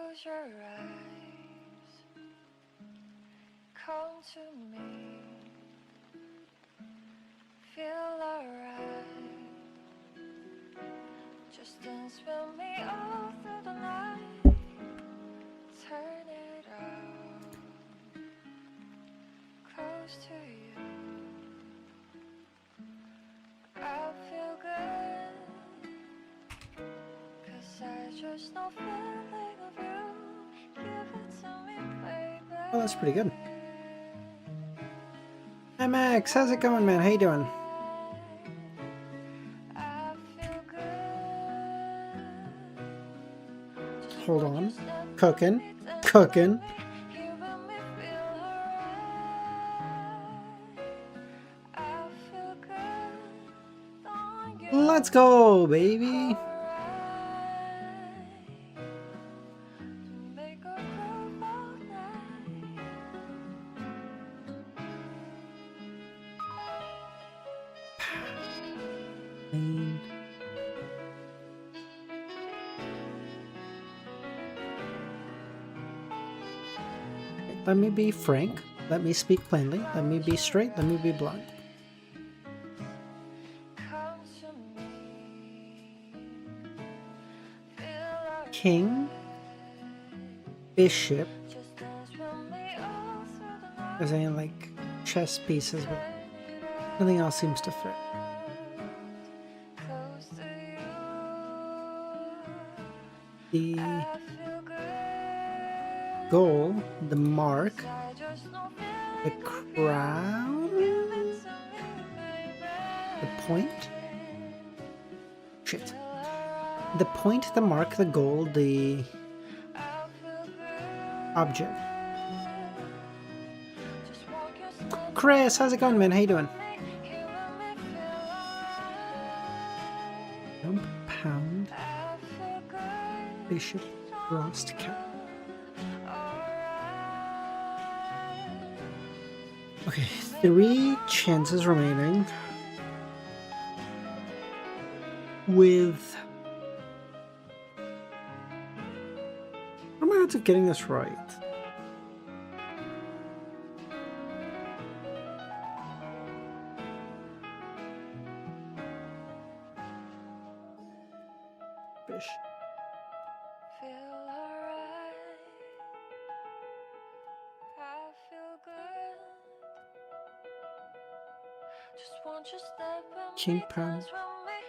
Close your eyes, come to me, feel alright. Just dance with me all through the night. Turn it out, close to you. I feel good, 'cause I just know feeling of you. Give it to me, baby. Oh, that's pretty good. Hi Max, how's it going, man? How you doing? I feel good. Hold on. Cooking. Cooking. Let's go, baby. Let me be frank. Let me speak plainly. Let me be straight. Let me be blunt. King, bishop, as in like chess pieces, but nothing else seems to fit. The goal, the mark, the crown, the point. Shit. The point, the mark, the goal, the object. Chris, how's it going, man? How you doing? Jump, pound, bishop, lost cat. Okay, 3 chances remaining. With how am I odds of getting this right? Bish. Feel alright. I feel good. Just want you step with King, me, pound. dance with me.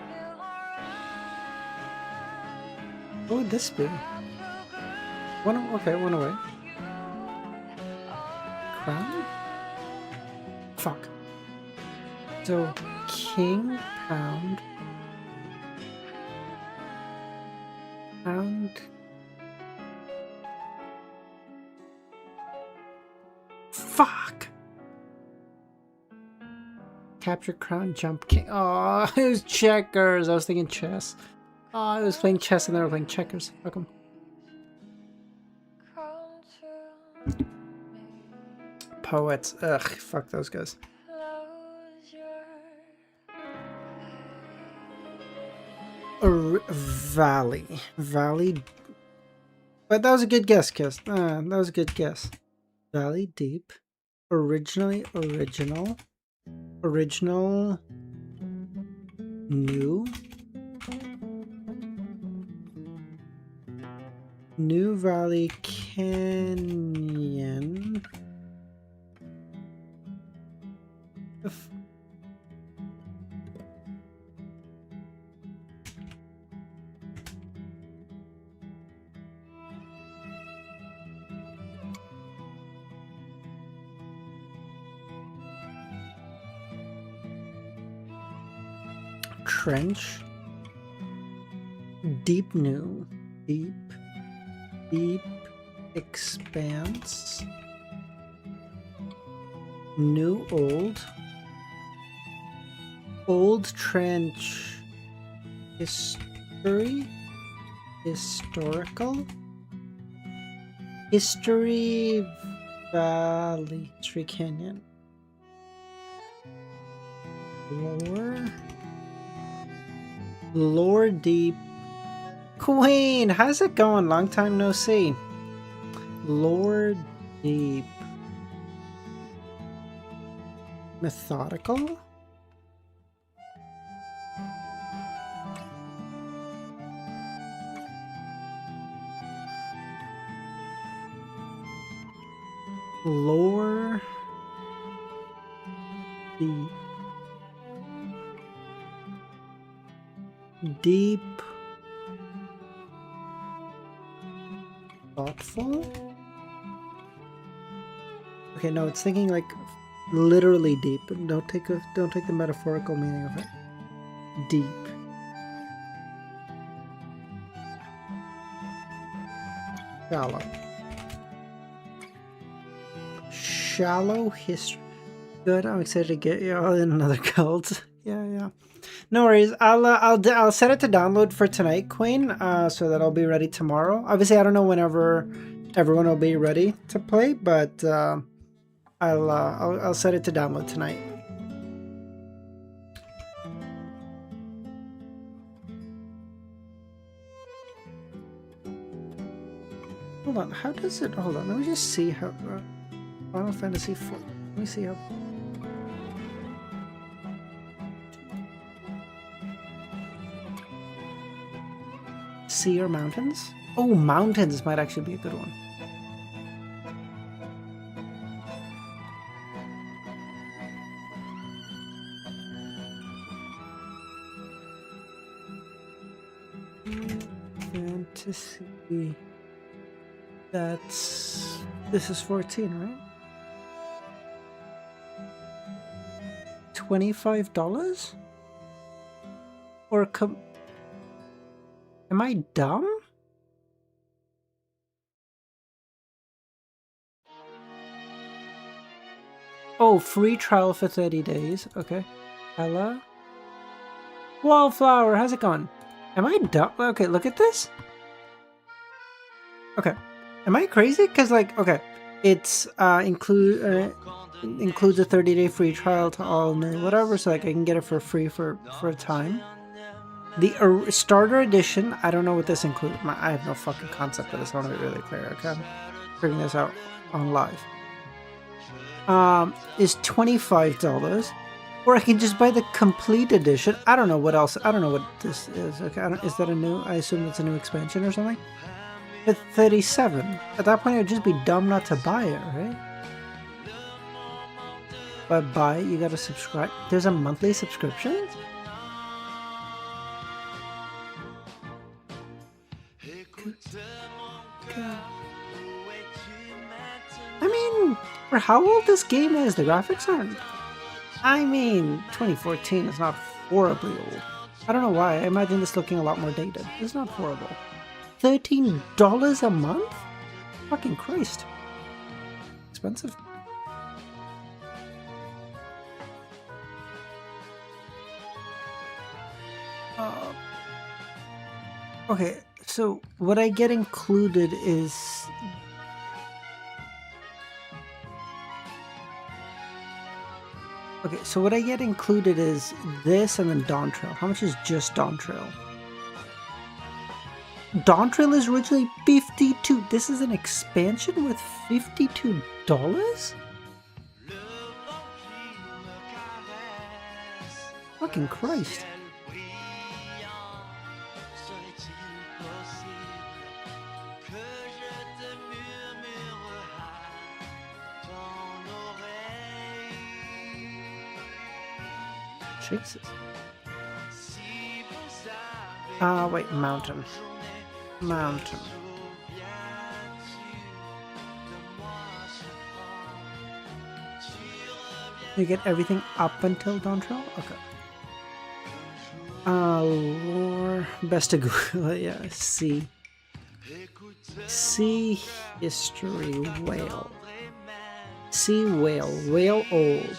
Feel alright. What would this be? I feel good. One, okay, one away. You Crown? Fuck. So, king, pound, pound. Fuck! Capture, crown, jump, king. Oh, it was checkers. I was thinking chess. Oh, I was playing chess and they were playing checkers. Fuck 'em. come to me. Poets. Ugh, fuck those guys. Close your Valley. Valley. But that was a good guess, Kiss. That was a good guess. Valley Deep. Originally original. Original. New. New Valley Canyon. Trench. Deep new. Deep. Deep. Expanse. New old. Old trench. History. Historical. History Valley. History Canyon. Lore. Lore deep. Queen, how's it going? Long time no see. Lord Deep. Methodical? Lore Deep. Deep. Thoughtful? Okay, no, it's thinking like literally deep. Don't take the metaphorical meaning of it. Deep. Shallow. Shallow history. Good. I'm excited to get you all in another cult. Yeah. No worries. I'll set it to download for tonight, Queen. So that I'll be ready tomorrow. Obviously, I don't know whenever everyone will be ready to play, but I'll set it to download tonight. Hold on. How does it? Hold on. Let me just see how. Final Fantasy IV. Let me see how. Sea or mountains? Oh, mountains might actually be a good one. Fantasy. This is 14, right? $25? Or am I dumb? Oh, free trial for 30 days. Okay. Hello? Wallflower, how's it going? Am I dumb? Okay, look at this. Okay. Am I crazy? Because, like, okay. It's includes a 30-day free trial to all new whatever, so like I can get it for free for a time. The starter edition, I don't know what this includes. I have no fucking concept of this. I want to be really clear. Okay, I'm figuring this out on live. Is $25, or I can just buy the complete edition. I don't know what else. I don't know what this is. Okay, is that a new? I assume it's a new expansion or something. At 37. At that point, it would just be dumb not to buy it, right? But buy it, you gotta subscribe. There's a monthly subscription? I mean, for how old this game is, the graphics aren't. I mean, 2014 is not horribly old. I don't know why. I imagine this looking a lot more dated. It's not horrible. $13 a month? Fucking Christ. Expensive. Okay, so what I get included is... Okay, so what I get included is this and then Dawn Trail. How much is just Dawn Trail? Dawn Trail is originally $52. This is an expansion with $52? Fucking Christ. Jesus. Wait, mountain. You get everything up until Dawn Trail? Okay. Lore. Best to Google it, yeah. Sea history whale. Sea whale. Whale old.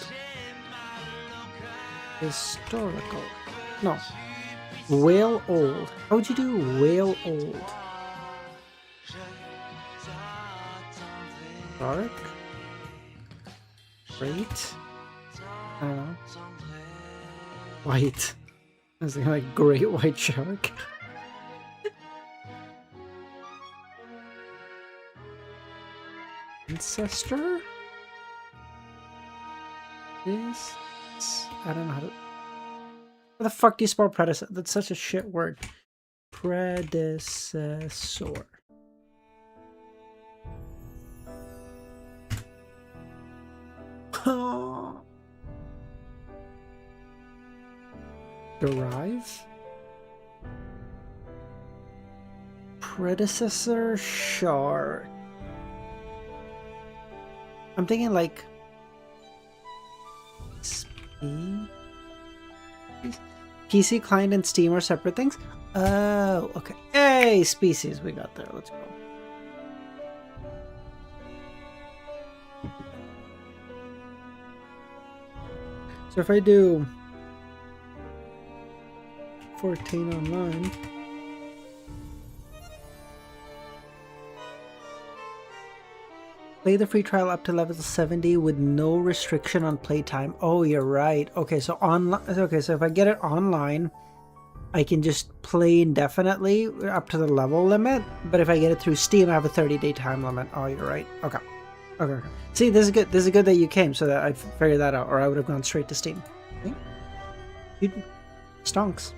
Historical. No. Whale old. How would you do whale old? Dark? Great? I don't know. White. I was thinking like great white shark. Ancestor? This? I don't know how to... What the fuck do you spell predecessor? That's such a shit word. Predecessor. Derive? Predecessor shard. I'm thinking like PC client and Steam are separate things. Oh, okay. Hey, species, we got there. Let's go. So if I do 14 online, play the free trial up to level 70 with no restriction on playtime. Oh, you're right. Okay, so online. Okay, so if I get it online, I can just play indefinitely up to the level limit. But if I get it through Steam, I have a 30-day time limit. Oh, you're right. Okay. Okay. See, this is good. This is good that you came so that I figured that out, or I would have gone straight to Steam. Okay. Dude, stonks.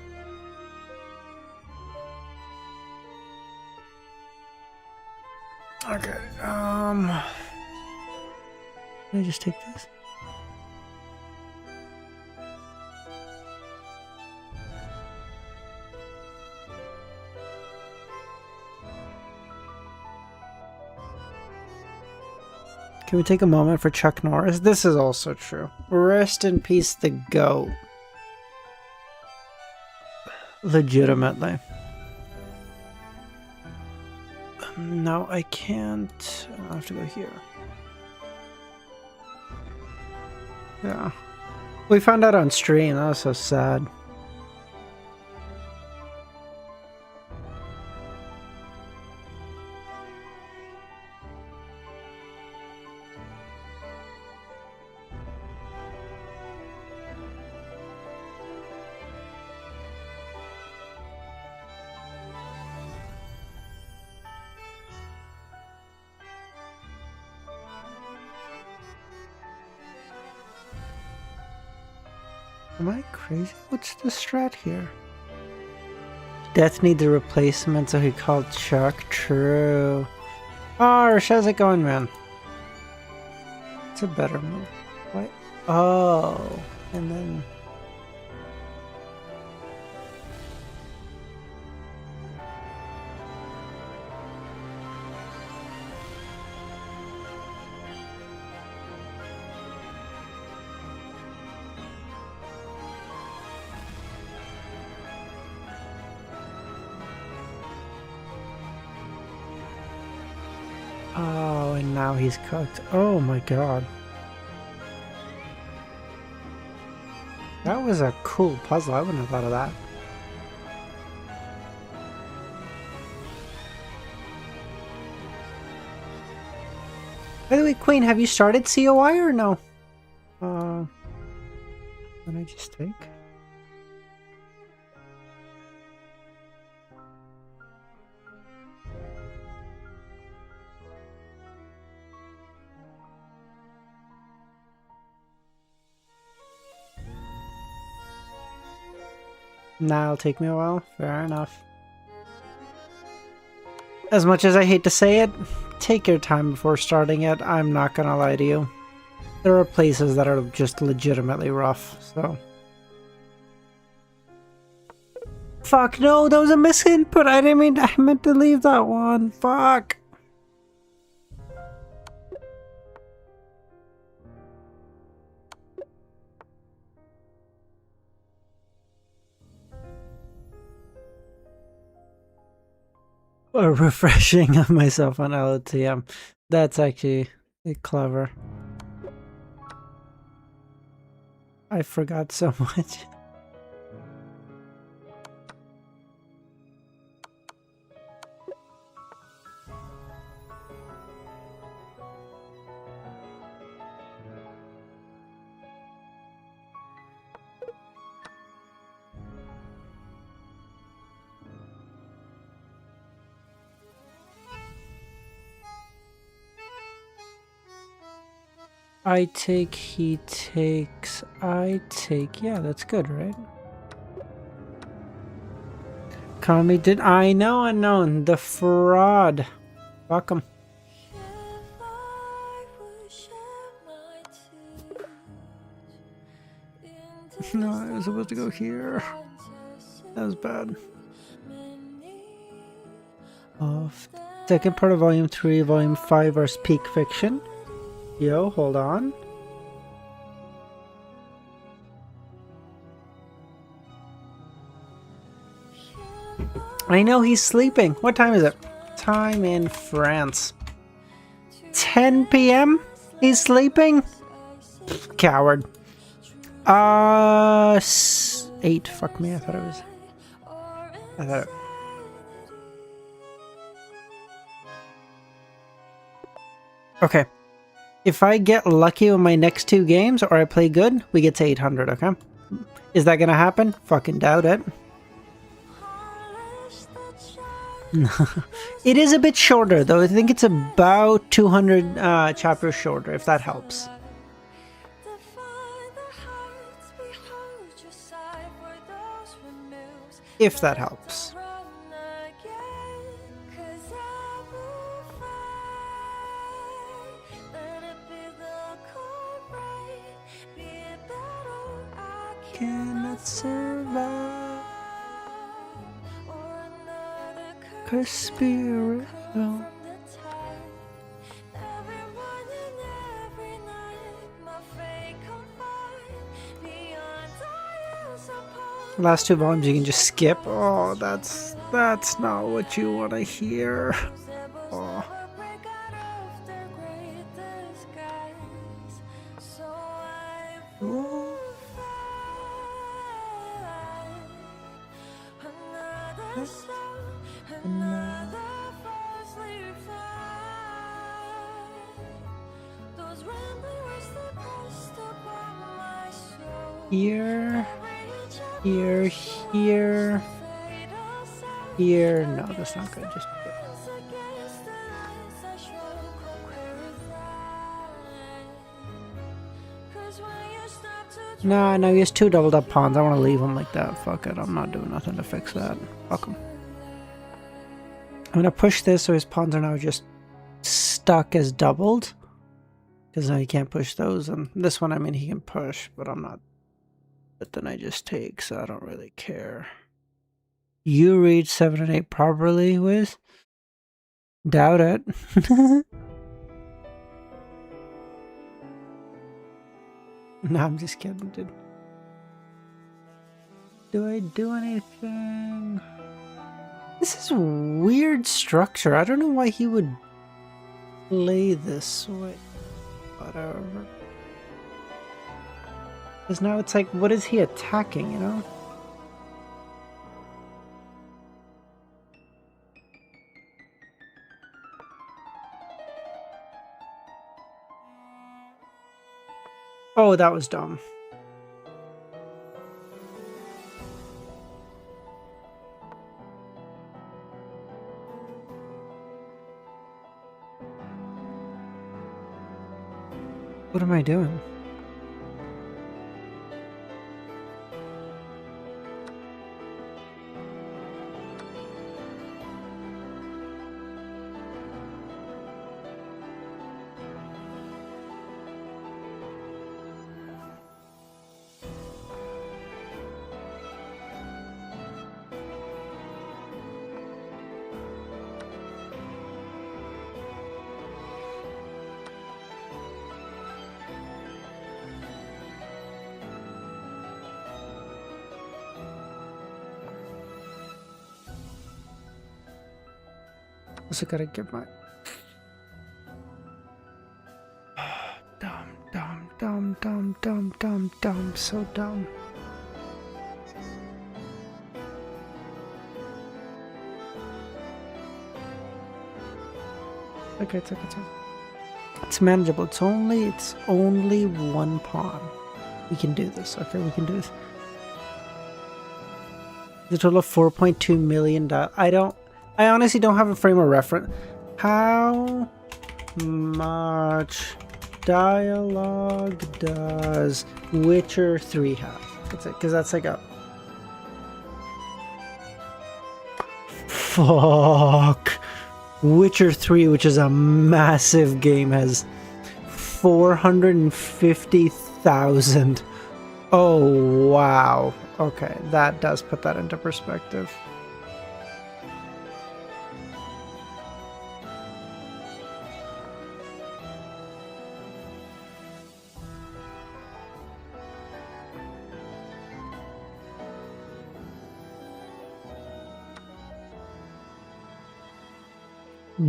Okay. Can I just take this? Can we take a moment for Chuck Norris? This is also true. Rest in peace, the GOAT. Legitimately. No, I can't. I have to go here. Yeah. We found out on stream. That was so sad. Am I crazy? What's the strat here? Death needs a replacement, so he called Chuck. True. Oh, how's it going, man? It's a better move. What? Oh, and then... Oh, and now he's cooked. Oh my god. That was a cool puzzle. I wouldn't have thought of that. By the way, Queen, have you started COI or no? Can I just take? Nah, it'll take me a while. Fair enough. As much as I hate to say it, take your time before starting it. I'm not gonna lie to you. There are places that are just legitimately rough, so... Fuck, no, that was a misinput. I didn't mean... I meant to leave that one. Fuck. Or refreshing myself on LTM. That's actually clever. I forgot so much. I take, he takes, I take. Yeah, that's good, right? Economy did. I know, unknown. The fraud. Fuck 'em. If I would shed my tears No, I was supposed to go here. That was bad. Off. Second part of Volume 3, Volume 5 are Peak Fiction. Yo, hold on. I know he's sleeping. What time is it? Time in France. 10 p.m.? He's sleeping? Coward. 8. Fuck me, I thought it was... I thought it... Okay. If I get lucky with my next 2 games, or I play good, we get to 800, okay? Is that gonna happen? Fucking doubt it. It is a bit shorter, though. I think it's about 200 chapters shorter, if that helps. If that helps. Cannot survive. Her spirit will. Last 2 volumes you can just skip. Oh, that's not what you want to hear. Oh. Here, here, here, here. No, that's not good. Just no, he has 2 doubled up pawns. I want to leave him like that. Fuck it. I'm not doing nothing to fix that. Fuck him. I'm gonna push this so his pawns are now just stuck as doubled. Because now he can't push those. And this one, I mean, he can push, but I'm not. But then I just take, so I don't really care. You read 7 and 8 properly, Wiz? Doubt it. No, I'm just kidding, dude. Do I do anything? This is weird structure. I don't know why he would play this way. Whatever. Because now it's like, what is he attacking, you know? Oh, that was dumb. What am I doing? Also gotta get my... Dumb, so dumb. Okay, it's okay. It's manageable. It's only 1 pawn. We can do this. Okay, we can do this. The total of 4.2 million. I honestly don't have a frame of reference. How much dialogue does Witcher 3 have? That's it, because that's like a... Fuck! Witcher 3, which is a massive game, has 450,000. Oh, wow. Okay, that does put that into perspective.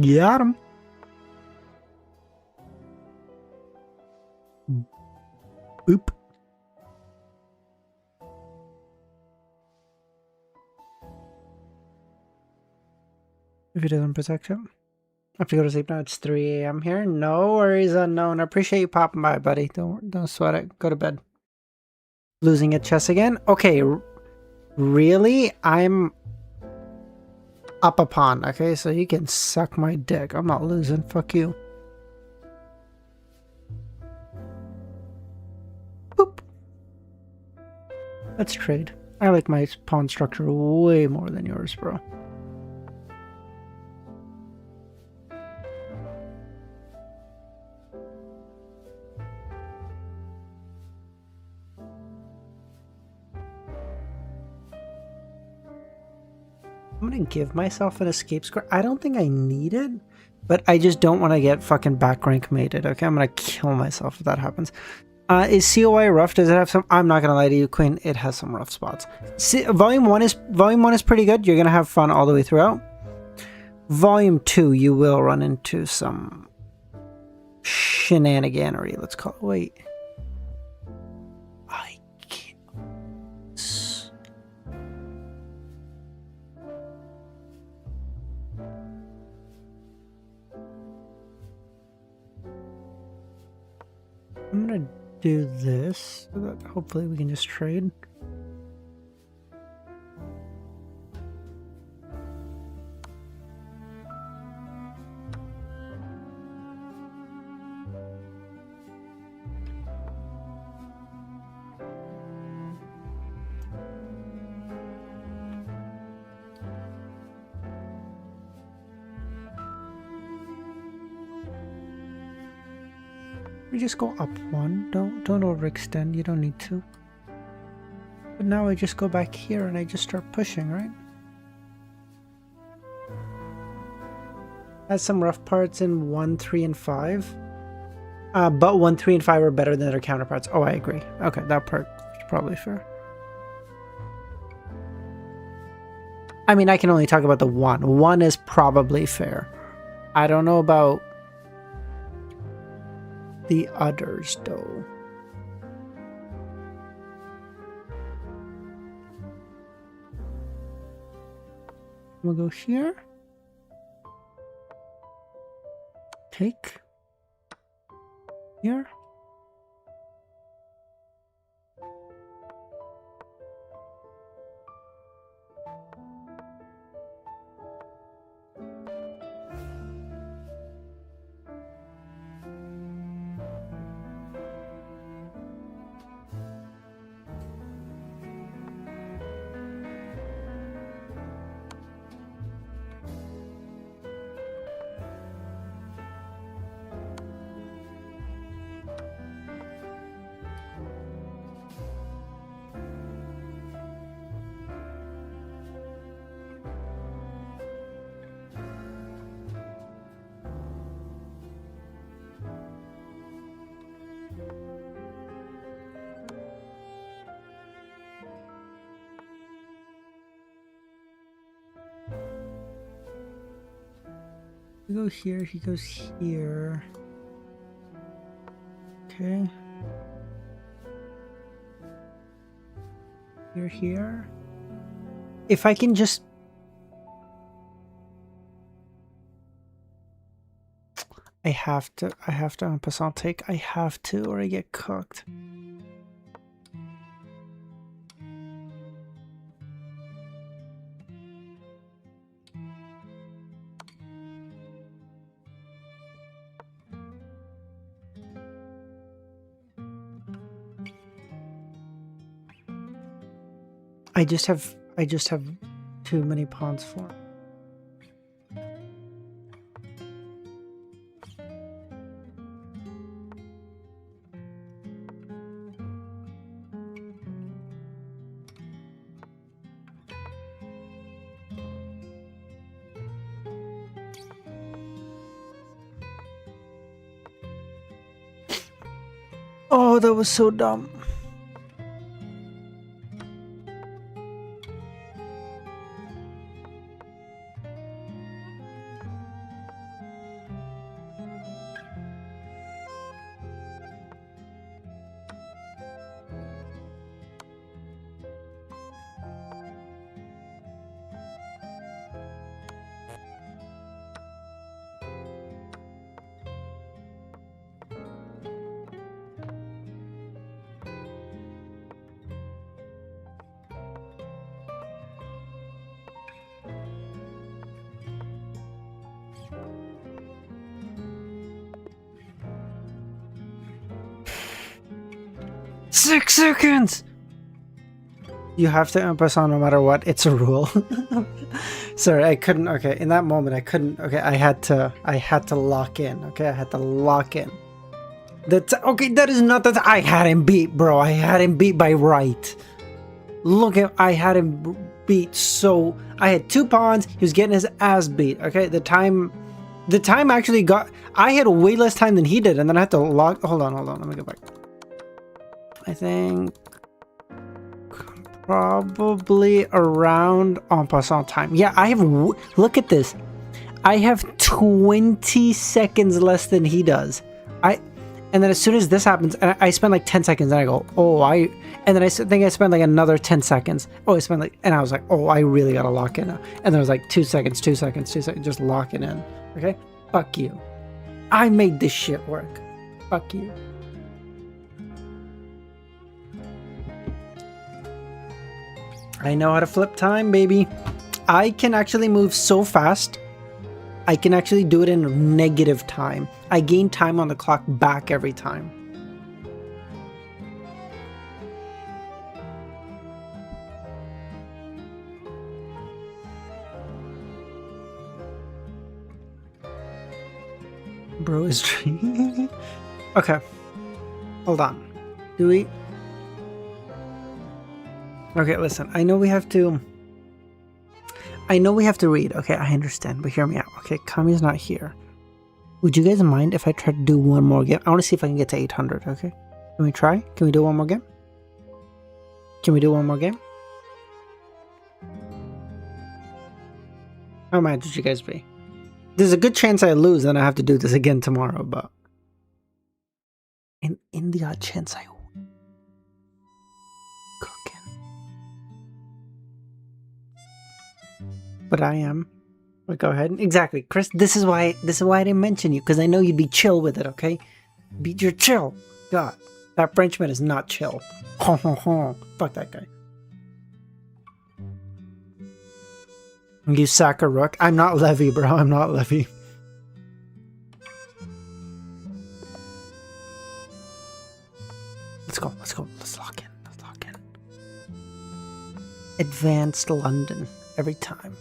Got him. Boop. If he doesn't protect him. I have to go to sleep now. It's 3 a.m. here. No worries, unknown. I appreciate you popping by, buddy. Don't sweat it. Go to bed. Losing at chess again? Okay. Really? I'm up a pawn. Okay, so you can suck my dick. I'm not losing. Fuck you. Boop. Let's trade. I like my pawn structure way more than yours, bro. I'm gonna give myself an escape score. I don't think I need it, but I just don't want to get fucking back rank mated. Okay, I'm gonna kill myself if that happens. Is COI rough? Does it have some? I'm not gonna lie to you, Queen. It has some rough spots. Volume one is pretty good. You're gonna have fun all the way throughout. Volume 2, you will run into some shenaniganery. Let's call it. Wait. I can't. I'm gonna do this so that hopefully we can just trade. We just go up one. Don't overextend. You don't need to. But now I just go back here and I just start pushing, right? Has some rough parts in 1, 3, and 5. But 1, 3, and 5 are better than their counterparts. Oh, I agree. Okay, that part is probably fair. I mean, I can only talk about the 1. 1 is probably fair. I don't know about the others, though. We'll go here. Take. Here. We go here, he goes here. Okay. You're here. If I can just... I have to en passant take. I have to or I get cooked. I just have too many pawns for him. Oh, that was so dumb. Six seconds! You have to emphasize on no matter what. It's a rule. Sorry, I couldn't. Okay, in that moment, I couldn't. Okay, I had to lock in. Okay, I had to lock in. That's okay. That is not that I had him beat, bro. I had him beat by right. Look at, I had him beat. So I had 2 pawns. He was getting his ass beat. Okay, the time actually got. I had way less time than he did, and then I had to lock. Hold on. Let me go back. I think probably around en passant time. Yeah, I have. Look at this. I have 20 seconds less than he does. And then as soon as this happens, and I spend like 10 seconds, and I go, oh, and then I think I spent like another 10 seconds. Oh, I spent like, and I was like, oh, I really gotta lock in now. And then it was like 2 seconds, just locking in. Okay? Fuck you. I made this shit work. Fuck you. I know how to flip time, baby. I can actually move so fast. I can actually do it in negative time. I gain time on the clock back every time. Bro is okay. Hold on. Do we? Okay, listen. I know we have to read. Okay, I understand, but hear me out. Okay, Kami's not here. Would you guys mind if I try to do one more game? I want to see if I can get to 800, okay? Can we try? Can we do one more game? Can we do one more game? How mad would you guys be? There's a good chance I lose and I have to do this again tomorrow, but... in the odd chance I win. Cooking. But I am. But go ahead. Exactly, Chris. This is why I didn't mention you, because I know you'd be chill with it. Okay, you're chill. God, that Frenchman is not chill. Fuck that guy. You sack a rook. I'm not Levy, bro. I'm not Levy. Let's go. Let's lock in. Advanced London every time.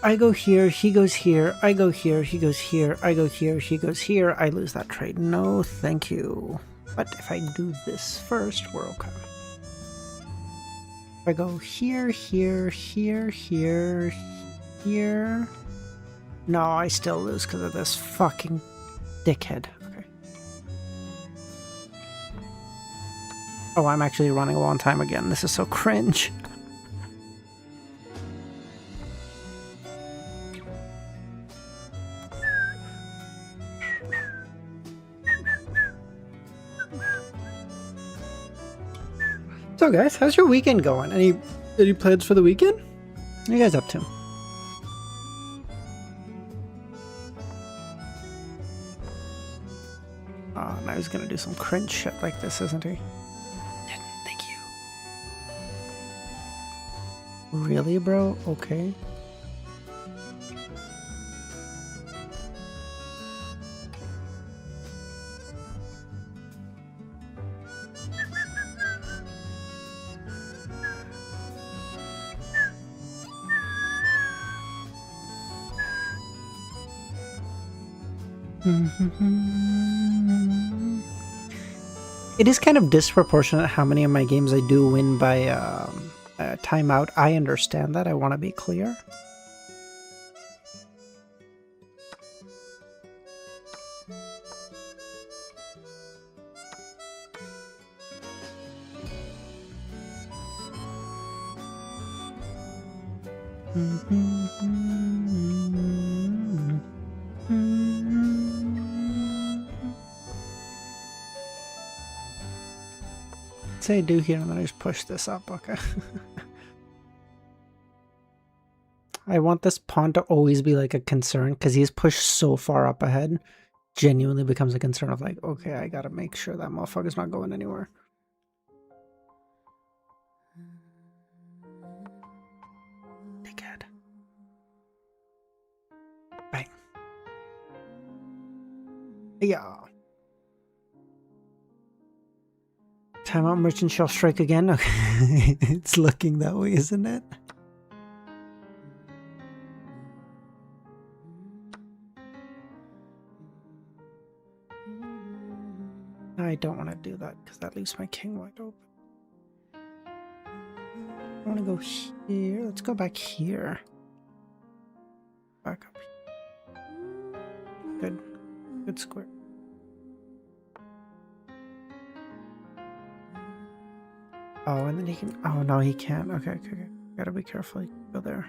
I go here, he goes here, I go here, he goes here, I go here, he goes here, I lose that trade. No, thank you. But if I do this first, we're okay. If I go here, here, here, here, here... No, I still lose because of this fucking dickhead. Okay. Oh, I'm actually running a long time again. This is so cringe. So guys, how's your weekend going? Any plans for the weekend? What are you guys up to? Oh, now he's gonna do some cringe shit like this, isn't he? Thank you. Really, bro? Okay. It is kind of disproportionate how many of my games I do win by timeout. I understand that. I want to be clear. Say I do here, and then I just push this up. Okay. I want this pawn to always be like a concern because he's pushed so far up ahead. Genuinely becomes a concern of like, okay, I gotta make sure that motherfucker's not going anywhere. Dickhead. Bang. Yeah. Timeout merchant shall strike again. Okay. It's looking that way, isn't it? I don't want to do that because that leaves my king wide open. I want to go here. Let's go back here. Back up. Good. Good square. Oh, and then he can... Oh, no, he can't. Okay, okay, okay. Gotta be careful. You can go there.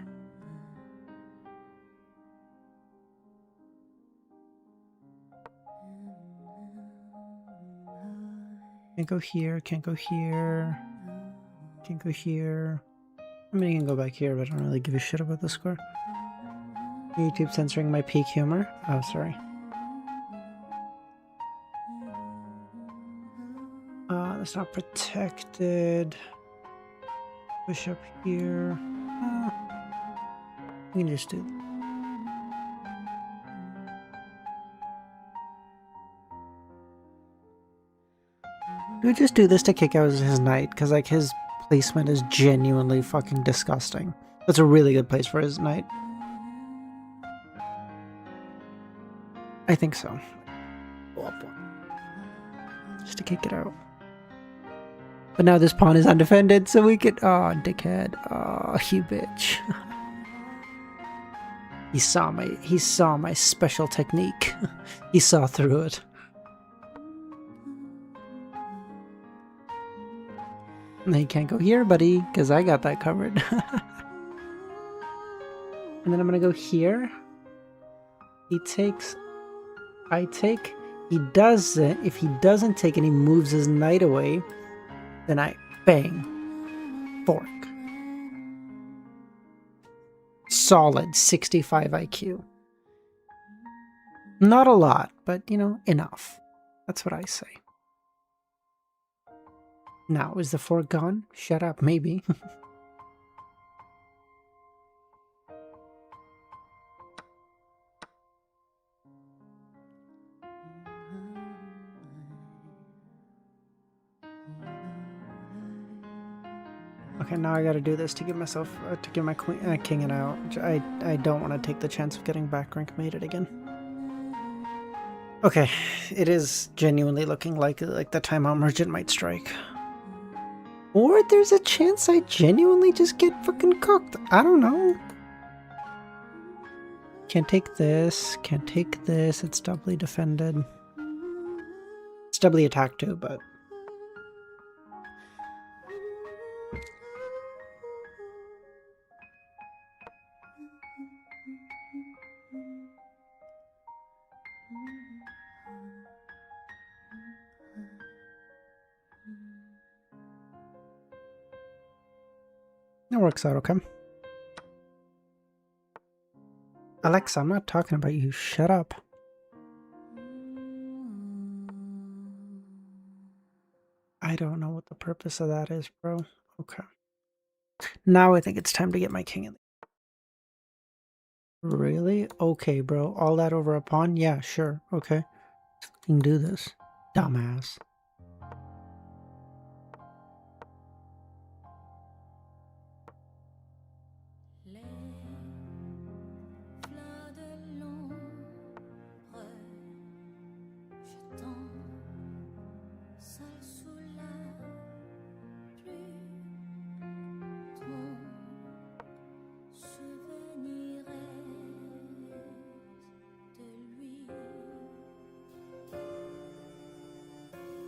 Can't go here. Can't go here. Can't go here. I mean, you can go back here, but I don't really give a shit about the score. YouTube censoring my peak humor. Oh, sorry. That's not protected. Push up here. We can just do. We just do this to kick out his knight, because like his placement is genuinely fucking disgusting. That's a really good place for his knight. I think so. Go up one. Just to kick it out. But now this pawn is undefended, so we could... Oh, dickhead. Oh, you bitch. He saw my special technique. He saw through it. And he can't go here, buddy, because I got that covered. And then I'm gonna go here. He takes... I take... He doesn't. If he doesn't take and he moves his knight away, then I bang. Fork. Solid 65 IQ. Not a lot, but, you know, enough. That's what I say. Now, is the fork gone? Shut up, maybe. Okay, now I gotta do this to give myself, to give my queen, king an out. I don't want to take the chance of getting back rank mated again. Okay, it is genuinely looking like the timeout merchant might strike. Or there's a chance I genuinely just get fucking cooked. I don't know. Can't take this, can't take this, it's doubly defended. It's doubly attacked too, but... It works out okay. Alexa, I'm not talking about you. Shut up. I don't know what the purpose of that is, bro. Okay. Now I think it's time to get my king in. Really? Okay, bro. All that over a pawn? Yeah, sure. Okay. You can do this. Dumbass.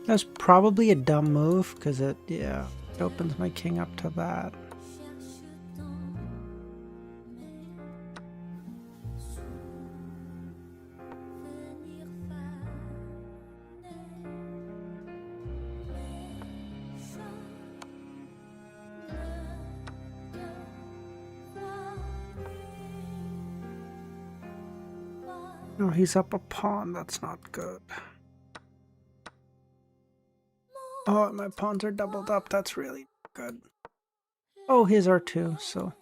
That's probably a dumb move because it opens my king up to that. Oh, he's up a pawn. That's not good. Oh, my pawns are doubled up. That's really good. Oh, his are too, so.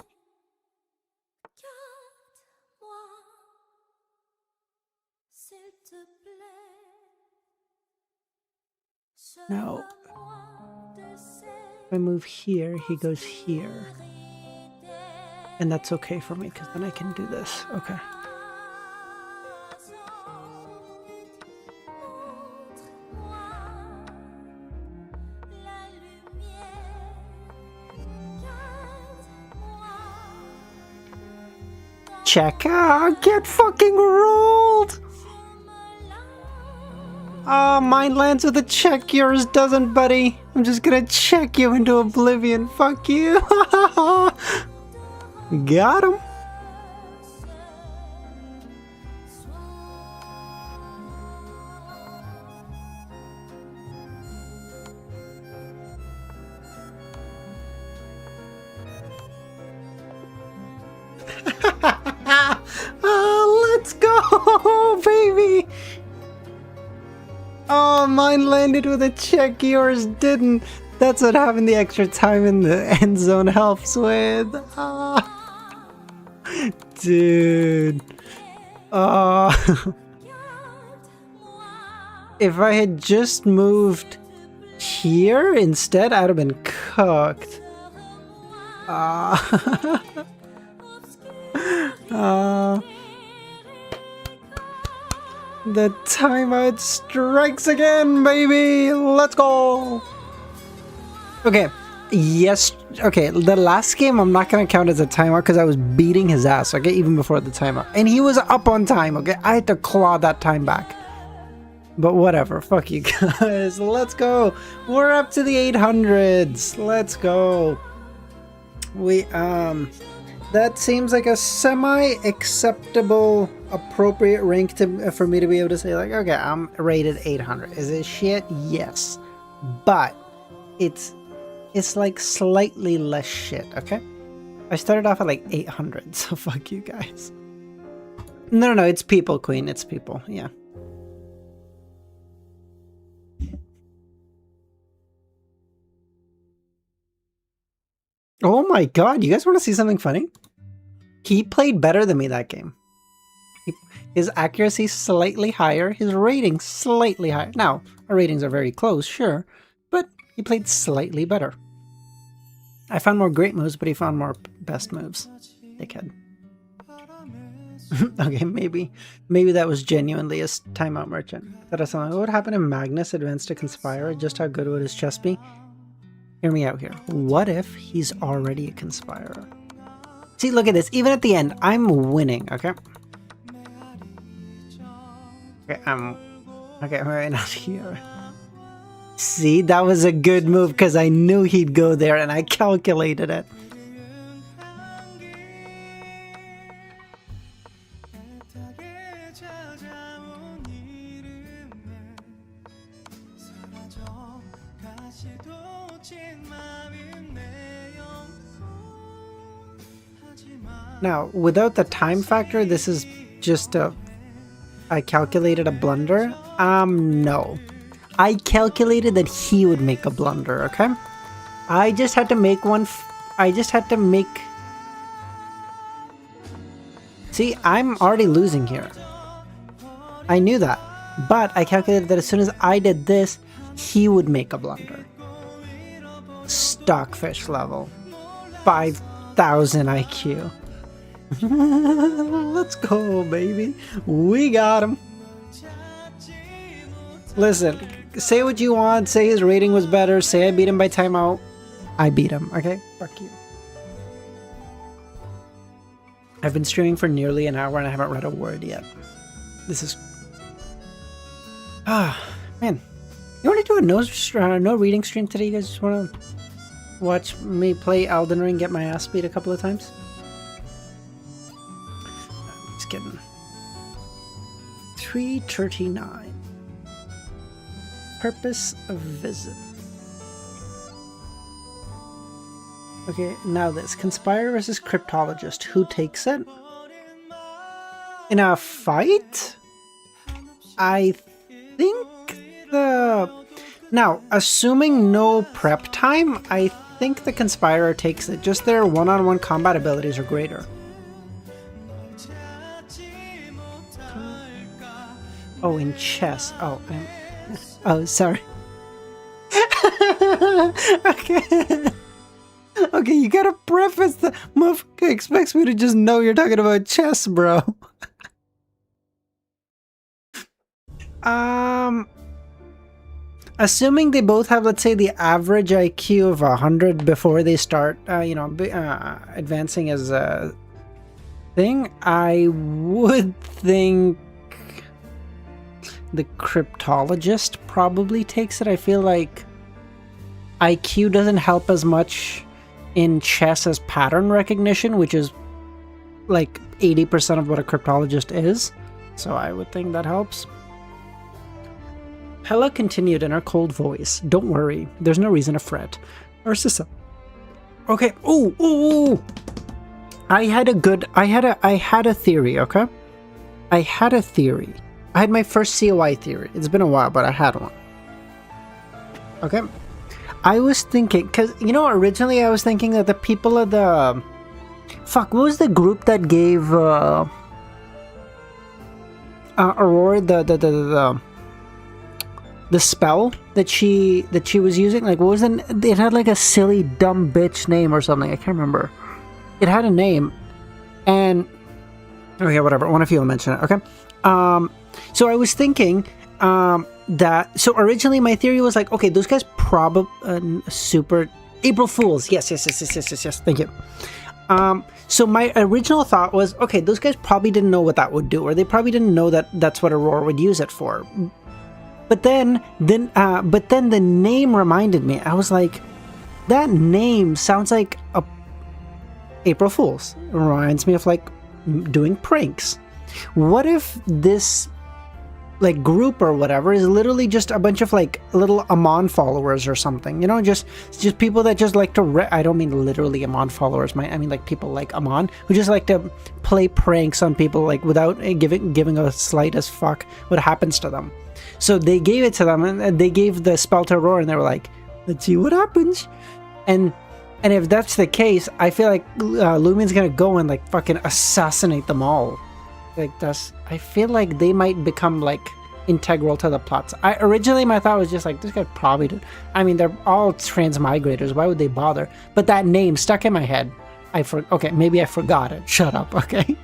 Now, if I move here, he goes here. And that's okay for me, because then I can do this. Okay. Check out, get fucking rolled! Oh, mine lands with a check, yours doesn't, buddy. I'm just gonna check you into oblivion. Fuck you. Got him. Oh, let's go, baby. Oh, mine landed with a check, yours didn't. That's what having the extra time in the end zone helps with. Dude. If I had just moved here instead, I'd have been cooked. The timeout strikes again, baby! Let's go! Okay, yes, okay, the last game I'm not gonna count as a timeout because I was beating his ass, okay, even before the timeout. And he was up on time, okay? I had to claw that time back. But whatever, fuck you guys, let's go! We're up to the 800s, let's go! That seems like a semi-acceptable, appropriate rank for me to be able to say, like, okay, I'm rated 800. Is it shit? Yes. But it's like slightly less shit, okay? I started off at like 800, so fuck you guys. No, it's people, queen. It's people, yeah. Oh my god, you guys want to see something funny? He played better than me that game. His accuracy slightly higher, his rating slightly higher. Now, our ratings are very close, sure, but he played slightly better. I found more great moves, but he found more best moves. Dickhead. Okay, maybe that was genuinely a timeout merchant. That is something. What would happen if Magnus advanced to Conspirer? Just how good would his chess be? Hear me out here. What if he's already a Conspirer? See, look at this. Even at the end, I'm winning, okay? Okay, I'm right out here. See, that was a good move because I knew he'd go there and I calculated it. Now, without the time factor, this is just I calculated a blunder. No. I calculated that he would make a blunder, okay? I just had to make one. See, I'm already losing here. I knew that. But I calculated that as soon as I did this, he would make a blunder. Stockfish level. 5,000 IQ. Let's go, baby. We got him. Listen, say what you want. Say his rating was better. Say I beat him by timeout. I beat him, okay? Fuck you. I've been streaming for nearly an hour and I haven't read a word yet. This is... man. You want to do a no reading stream today? You guys just want to watch me play Elden Ring, get my ass beat a couple of times? Just kidding. 339. Purpose of visit. Okay, now this. Conspire versus Cryptologist. Who takes it? In a fight? I think the... Now, assuming no prep time, I think the Conspirer takes it. Just their one-on-one combat abilities are greater. Oh, in chess. Oh, oh, sorry. Okay. Okay, you gotta preface the... Motherfucker expects me to just know you're talking about chess, bro. Assuming they both have, let's say, the average IQ of 100 before they start, advancing as a thing, I would think the Cryptologist probably takes it. I feel like IQ doesn't help as much in chess as pattern recognition, which is like 80% of what a Cryptologist is. So I would think that helps. Hella continued in her cold voice. Don't worry, there's no reason to fret. Ursa. Okay. Ooh. I had a theory, okay? I had a theory. I had my first COI theory. It's been a while, but I had one. Okay? I was thinking, because, originally I was thinking that the people of the... Fuck, what was the group that gave Aurora the spell that she was using? Like, what was it had like a silly dumb bitch name or something. I can't remember. It had a name. And okay, whatever. One of you will mention it. Okay. So I was thinking so originally my theory was like, okay, those guys probably super April Fools. Yes. Thank you. So my original thought was, okay, those guys probably didn't know what that would do, or they probably didn't know that that's what Aurora would use it for. But then the name reminded me. I was like, that name sounds like a April Fool's. It reminds me of like doing pranks. What if this like group or whatever is literally just a bunch of like little Amon followers or something? Just people that just like to. I don't mean literally Amon followers. I mean like people like Amon who just like to play pranks on people like without giving a slightest fuck what happens to them. So they gave it to them, and they gave the spell to Aurora, and they were like, let's see what happens. And if that's the case, I feel like Lumien's gonna go and like fucking assassinate them all. Like I feel like they might become like integral to the plots. Originally my thought was just like, this guy probably did. I mean, they're all transmigrators. Why would they bother? But that name stuck in my head. Okay, maybe I forgot it. Shut up, okay?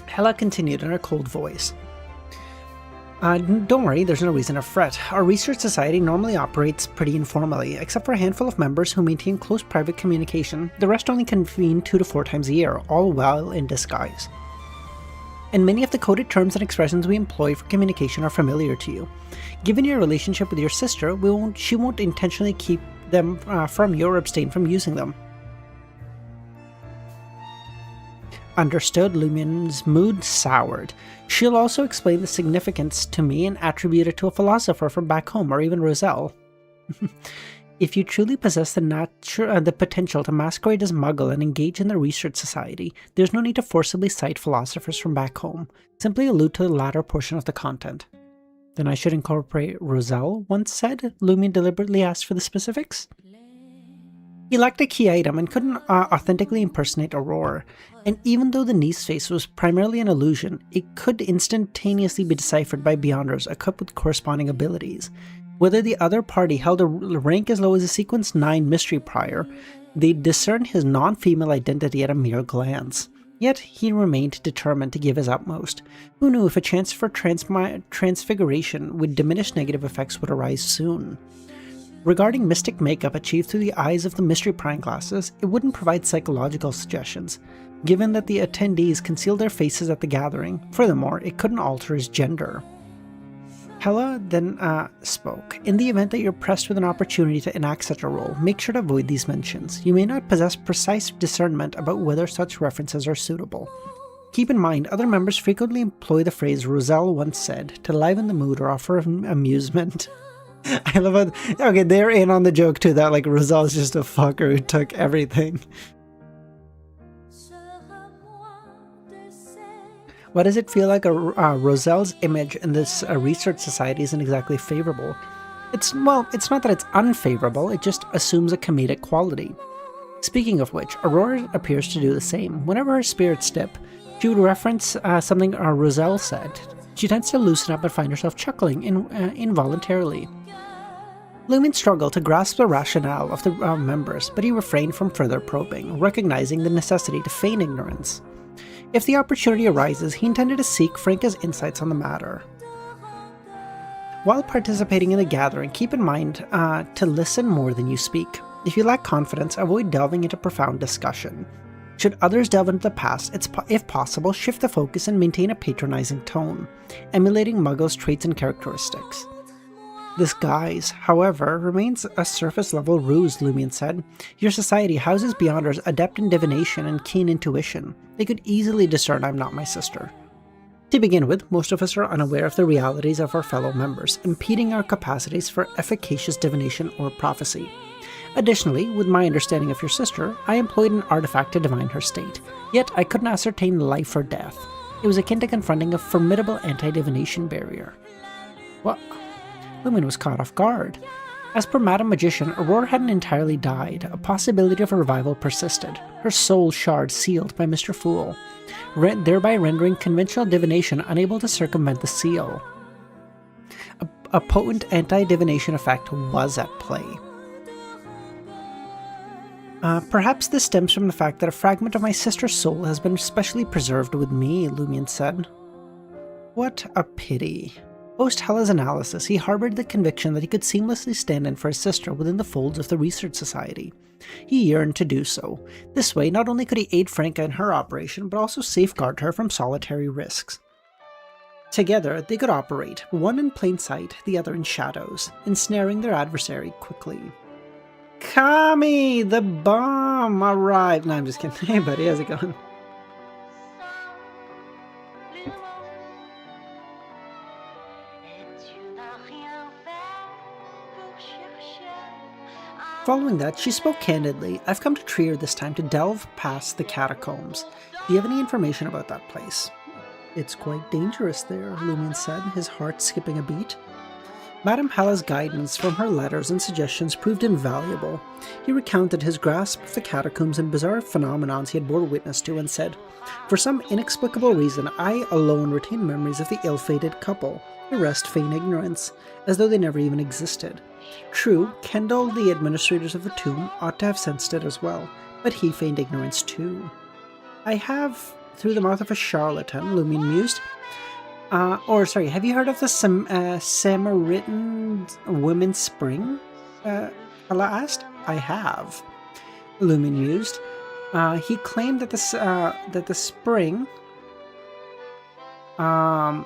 Hella continued in her cold voice. Don't worry, there's no reason to fret. Our research society normally operates pretty informally, except for a handful of members who maintain close private communication. The rest only convene 2 to 4 times a year, all well in disguise. And many of the coded terms and expressions we employ for communication are familiar to you. Given your relationship with your sister, she won't intentionally keep them from you or abstain from using them. Understood. Lumien's mood soured. She'll also explain the significance to me and attribute it to a philosopher from back home, or even Roselle. If you truly possess the potential to masquerade as Muggle and engage in the research society, there's no need to forcibly cite philosophers from back home. Simply allude to the latter portion of the content. Then I should incorporate Roselle once said. Lumien deliberately asked for the specifics. He lacked a key item and couldn't authentically impersonate Aurora, and even though the niece's face was primarily an illusion, it could instantaneously be deciphered by Beyonders equipped with corresponding abilities. Whether the other party held a rank as low as a Sequence 9 Mystery Prior, they'd discern his non-female identity at a mere glance. Yet he remained determined to give his utmost. Who knew if a chance for transfiguration with diminished negative effects would arise soon? Regarding mystic makeup achieved through the eyes of the mystery prying glasses, it wouldn't provide psychological suggestions, given that the attendees concealed their faces at the gathering. Furthermore, it couldn't alter his gender. Hela then spoke. In the event that you're pressed with an opportunity to enact such a role, make sure to avoid these mentions. You may not possess precise discernment about whether such references are suitable. Keep in mind, other members frequently employ the phrase Roselle once said to liven the mood or offer amusement. I love it. Okay, they're in on the joke too, that like Roselle's just a fucker who took everything. Why does it feel like Roselle's image in this research society isn't exactly favorable? It's not that it's unfavorable, it just assumes a comedic quality. Speaking of which, Aurora appears to do the same. Whenever her spirits dip, she would reference something Roselle said. She tends to loosen up and find herself chuckling involuntarily. Lumion struggled to grasp the rationale of the members, but he refrained from further probing, recognizing the necessity to feign ignorance. If the opportunity arises, he intended to seek Franca's insights on the matter. While participating in the gathering, keep in mind to listen more than you speak. If you lack confidence, avoid delving into profound discussion. Should others delve into the past, if possible, shift the focus and maintain a patronizing tone, emulating Muggle's traits and characteristics. This guise, however, remains a surface-level ruse, Lumion said. Your society houses Beyonders adept in divination and keen intuition. They could easily discern I'm not my sister. To begin with, most of us are unaware of the realities of our fellow members, impeding our capacities for efficacious divination or prophecy. Additionally, with my understanding of your sister, I employed an artifact to divine her state, yet I couldn't ascertain life or death. It was akin to confronting a formidable anti-divination barrier. What? Lumion was caught off guard. As per Madam Magician, Aurora hadn't entirely died. A possibility of a revival persisted, her soul shard sealed by Mr. Fool, thereby rendering conventional divination unable to circumvent the seal. A potent anti-divination effect was at play. Perhaps this stems from the fact that a fragment of my sister's soul has been specially preserved with me, Lumion said. What a pity. Post Hela's analysis, he harbored the conviction that he could seamlessly stand in for his sister within the folds of the Research Society. He yearned to do so. This way, not only could he aid Franca in her operation, but also safeguard her from solitary risks. Together, they could operate, one in plain sight, the other in shadows, ensnaring their adversary quickly. Kami, the bomb arrived! No, I'm just kidding. Hey buddy, how's it going? Following that, she spoke candidly. I've come to Trier this time to delve past the catacombs. Do you have any information about that place? It's quite dangerous there, Lumion said, his heart skipping a beat. Madame Hela's guidance from her letters and suggestions proved invaluable. He recounted his grasp of the catacombs and bizarre phenomenons he had bore witness to and said, for some inexplicable reason, I alone retain memories of the ill-fated couple. The rest feign ignorance, as though they never even existed. True, Kendall, the administrators of the tomb, ought to have sensed it as well, but he feigned ignorance too. I have, through the mouth of a charlatan, Lumion mused. Have you heard of the Samaritan Women's Spring? Ella asked. I have, Lumion mused. He claimed that the spring on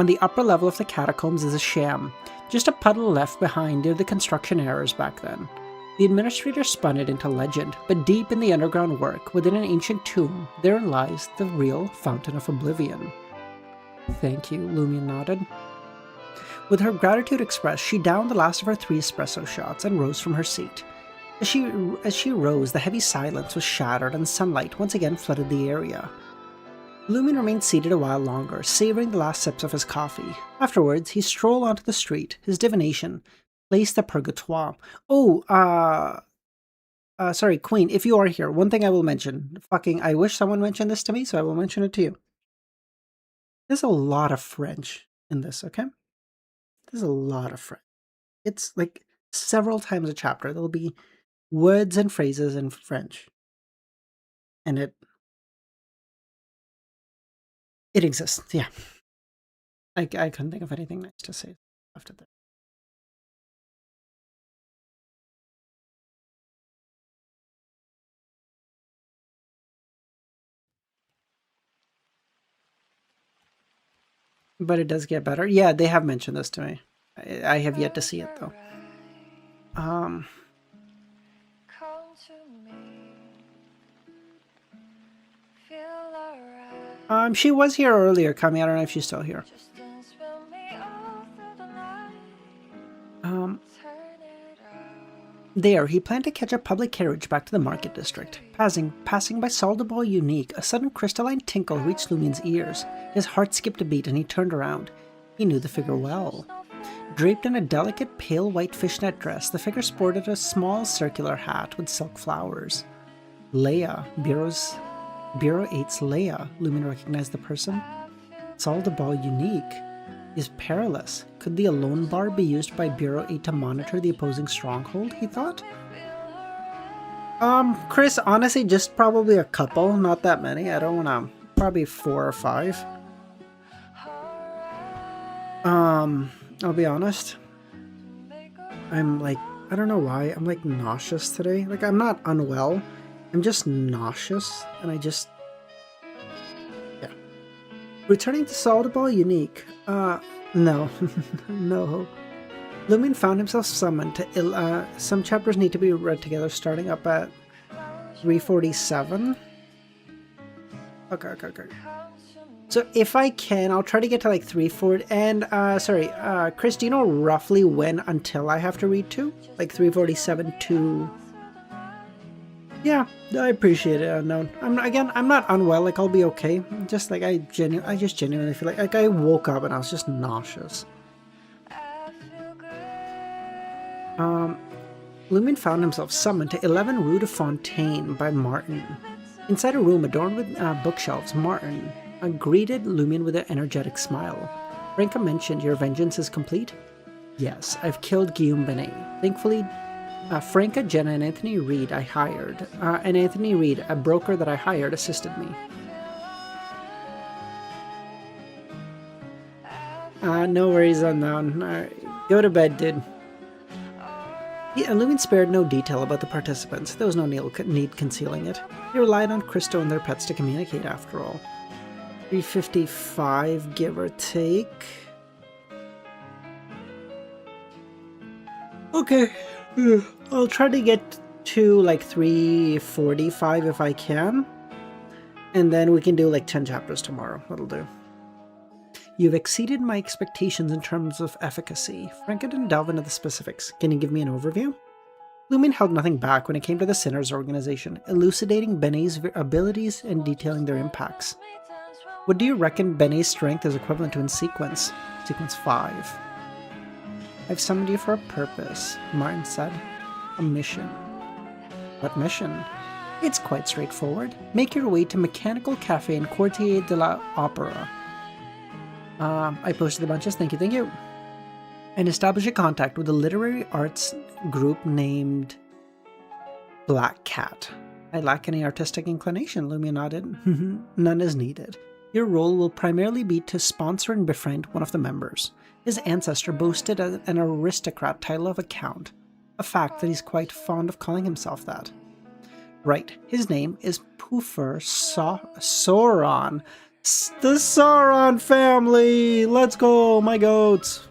the upper level of the catacombs is a sham, just a puddle left behind due to the construction errors back then. The administrator spun it into legend, but deep in the underground work, within an ancient tomb, therein lies the real Fountain of Oblivion. Thank you, Lumion nodded. With her gratitude expressed, she downed the last of her 3 espresso shots and rose from her seat. As she rose, the heavy silence was shattered and sunlight once again flooded the area. Lumion remained seated a while longer, savoring the last sips of his coffee. Afterwards, he strolled onto the street, his divination, placed the purgatoire. Sorry, Queen, if you are here, one thing I will mention. I wish someone mentioned this to me, so I will mention it to you. There's a lot of French in this, okay? There's a lot of French. It's like several times a chapter. There'll be words and phrases in French. And it exists, yeah. I couldn't think of anything nice to say after that. but it does get better. Yeah, they have mentioned this to me. I have yet to see it though. Come to me. Feel alright. She was here earlier, Kami. I don't know if she's still here. Just dance with me all through the night. Um, Turn it out. There, he planned to catch a public carriage back to the market district. Passing by Salle de Ball Unique, a sudden crystalline tinkle reached Lumien's ears. His heart skipped a beat and he turned around. He knew the figure well. Draped in a delicate pale white fishnet dress, the figure sported a small circular hat with silk flowers. Leia, Bureau 8's Leia, Lumien recognized the person. Salle de Ball Unique is perilous. Could the alone bar be used by Bureau 8 to monitor the opposing stronghold, he thought? Chris, honestly, just probably a couple, not that many. I don't wanna, probably 4 or 5. I'll be honest. I'm like, I don't know why, I'm like nauseous today. Like, I'm not unwell. I'm just nauseous, and I just... yeah. Returning to Salle de Ball Unique. No. No. Lumien found himself summoned to... some chapters need to be read together, starting up at 347. Okay. So if I can, I'll try to get to like 340. And, sorry, Chris, do you know roughly when until I have to read to? Like 347 to... Yeah, I appreciate it, Unknown. I'm not unwell, like, I'll be okay. Just, like, I just genuinely feel like I woke up and I was just nauseous. Lumien found himself summoned to 11 Rue de Fontaine by Martin. Inside a room adorned with bookshelves, Martin greeted Lumien with an energetic smile. Franca mentioned your vengeance is complete? Yes, I've killed Guillaume Benet. Thankfully, Franca, Jenna, and Anthony Reed I hired. And Anthony Reed, a broker that I hired, assisted me. No worries, Unknown. Go to bed, dude. Lumien spared no detail about the participants. There was no need concealing it. He relied on Christo and their pets to communicate, after all. 355, give or take. Okay. I'll try to get to like 345 if I can. And then we can do like 10 chapters tomorrow. That'll do. You've exceeded my expectations in terms of efficacy. Franca didn't delve into the specifics. Can you give me an overview? Lumien held nothing back when it came to the Sinners organization, elucidating Benet's abilities and detailing their impacts. What do you reckon Benet's strength is equivalent to in sequence? Sequence 5. I've summoned you for a purpose, Martin said. A mission. What mission? It's quite straightforward. Make your way to Mechanical Cafe in Quartier de la Opera. I posted a bunches, thank you. And establish a contact with a literary arts group named Black Cat. I lack any artistic inclination, Lumien nodded. None is needed. Your role will primarily be to sponsor and befriend one of the members. His ancestor boasted an aristocrat title of a count, a fact that he's quite fond of calling himself that. Right, his name is Poofer Sauron. The Sauron family! Let's go, my goats!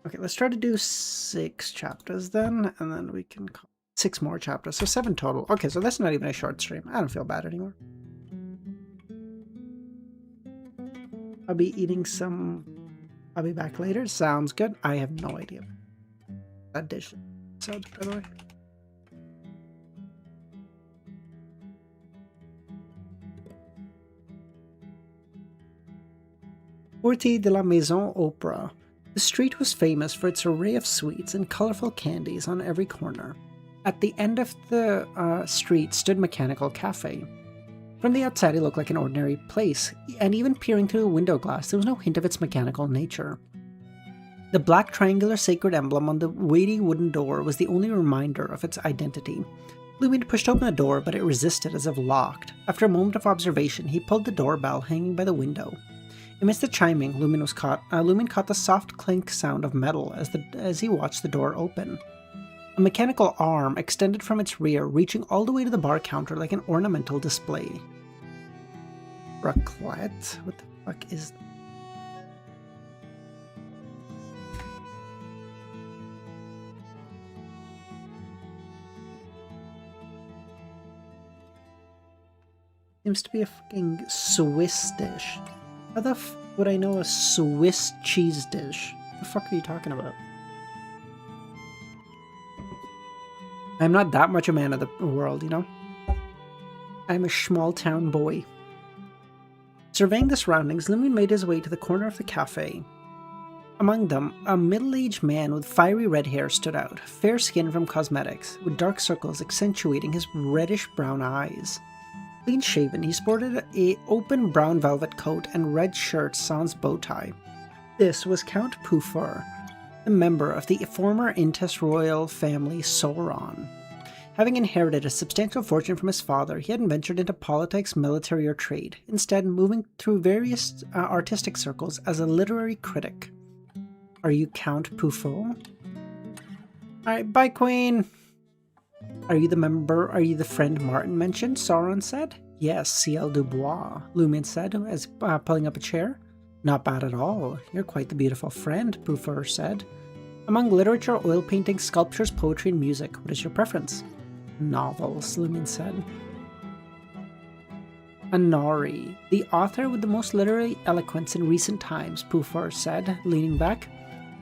Okay, let's try to do 6 chapters then, and then we can call 6 more chapters, so 7 total. Okay, so that's not even a short stream. I don't feel bad anymore. I'll be eating some... I'll be back later. Sounds good. I have no idea. That dish sounds, by the way. Quartier de la Maison Opera. The street was famous for its array of sweets and colorful candies on every corner. At the end of the street stood Mechanical Cafe. From the outside it looked like an ordinary place, and even peering through the window glass there was no hint of its mechanical nature. The black triangular sacred emblem on the weighty wooden door was the only reminder of its identity. Lumien pushed open the door, but it resisted as if locked. After a moment of observation, he pulled the doorbell hanging by the window. Amidst the chiming, Lumien caught the soft clink sound of metal as he watched the door open. A mechanical arm extended from its rear, reaching all the way to the bar counter like an ornamental display. Raclette? What the... Fuck is... Seems to be a fucking Swiss dish. How the f would I know a Swiss cheese dish? What the fuck are you talking about? I'm not that much a man of the world, you know? I'm a small town boy. Surveying the surroundings, Lumion made his way to the corner of the cafe. Among them, a middle-aged man with fiery red hair stood out, fair skin from cosmetics, with dark circles accentuating his reddish-brown eyes. Clean-shaven, he sported an open brown velvet coat and red shirt sans bow tie. This was Count Pufur, a member of the former Intes royal family Sauron. Having inherited a substantial fortune from his father, he hadn't ventured into politics, military, or trade, instead moving through various artistic circles as a literary critic. Are you Count Pufur? Alright, bye, Queen! Are you the friend Martin mentioned? Sauron said. Yes, C.L. Dubois, Lumion said, as pulling up a chair. Not bad at all. You're quite the beautiful friend, Pufur said. Among literature, oil painting, sculptures, poetry, and music, what is your preference? Novels, Lumion said. Anori, the author with the most literary eloquence in recent times, Pufur said, leaning back.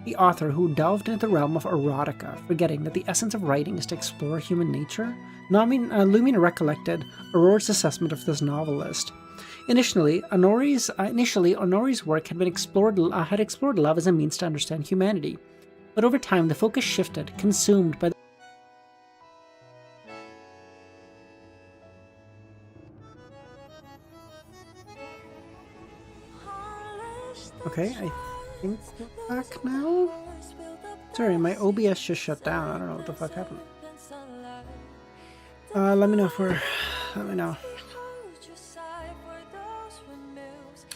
The author who delved into the realm of erotica, forgetting that the essence of writing is to explore human nature. Lumion recollected Aurora's assessment of this novelist. Initially, Honori's work had explored love as a means to understand humanity. But over time, the focus shifted, consumed by the... Okay, I think we're back now? Sorry, my OBS just shut down. I don't know what the fuck happened. Let me know if we're... Let me know.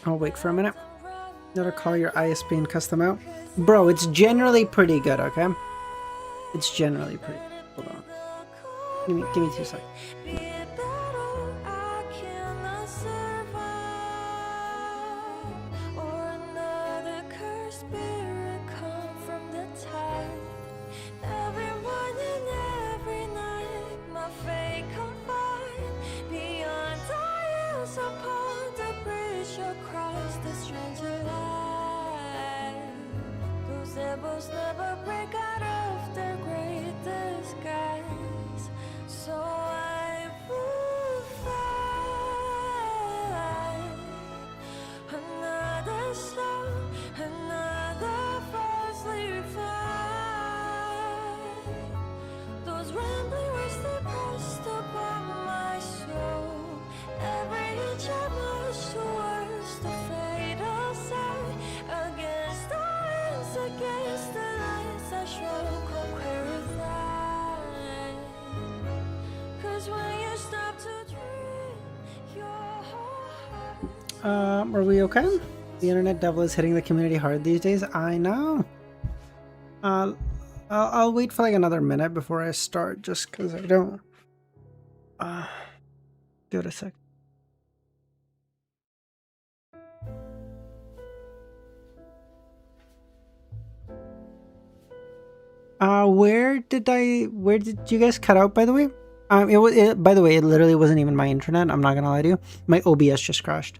I'll wait for a minute. Gotta call your ISP and cuss them out. Bro, it's generally pretty good, okay? It's generally pretty good. Hold on. Give me 2 seconds. Never break out of their great disguise, so I will find another song, another falsely find. Those rambling words they pressed upon my soul. Every inch I marched towards the fatal side, against the winds, against the lights I shall conquer a line. 'Cause when you stop to dream, your heart... Are we okay? The internet devil is hitting the community hard these days. I know. I'll wait for like another minute before I start, just because I don't... give it a sec. Where did you guys cut out, by the way? By the way, it literally wasn't even my internet. I'm not gonna lie to you. My OBS just crashed.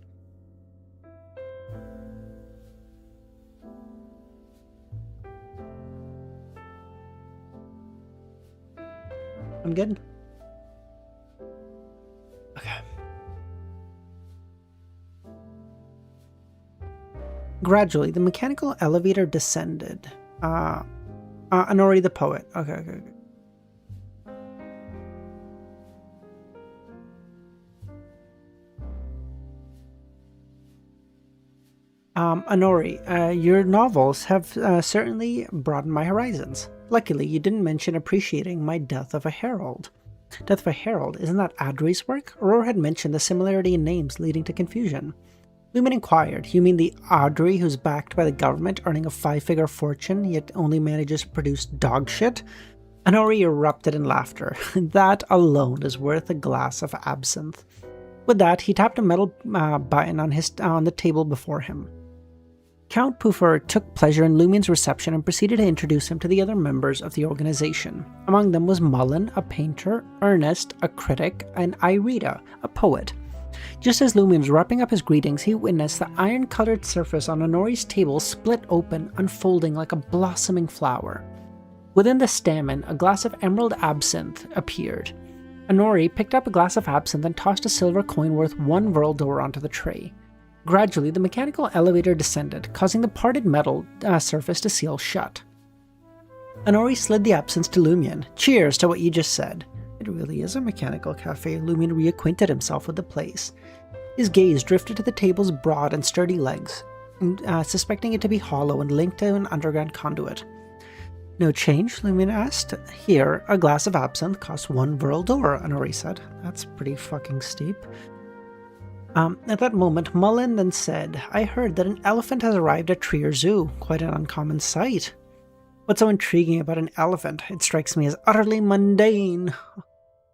I'm good. Okay. Gradually, the mechanical elevator descended. Honori the poet. Okay. Honori, your novels have certainly broadened my horizons. Luckily, you didn't mention appreciating my Death of a Herald. Death of a Herald, isn't that Adri's work? Aurora had mentioned the similarity in names leading to confusion. Lumen inquired, you mean the Audrey who's backed by the government, earning a 5-figure fortune, yet only manages to produce dog shit? Honori erupted in laughter. That alone is worth a glass of absinthe. With that, he tapped a metal button on the table before him. Count Puffer took pleasure in Lumien's reception and proceeded to introduce him to the other members of the organization. Among them was Mullen, a painter, Ernest, a critic, and Irita, a poet. Just as Lumien was wrapping up his greetings, he witnessed the iron-colored surface on Honori's table split open, unfolding like a blossoming flower. Within the stamen, a glass of emerald absinthe appeared. Honori picked up a glass of absinthe and tossed a silver coin worth 1 Vril onto the tray. Gradually, the mechanical elevator descended, causing the parted metal surface to seal shut. Honori slid the absinthe to Lumien. "Cheers to what you just said." It really is a mechanical cafe. Lumien reacquainted himself with the place. His gaze drifted to the table's broad and sturdy legs, suspecting it to be hollow and linked to an underground conduit. "No change?" Lumien asked. "Here, a glass of absinthe costs 1 Vril, Honori said. "That's pretty fucking steep." At that moment, Mullen then said, "I heard that an elephant has arrived at Trier Zoo. Quite an uncommon sight." "What's so intriguing about an elephant? It strikes me as utterly mundane."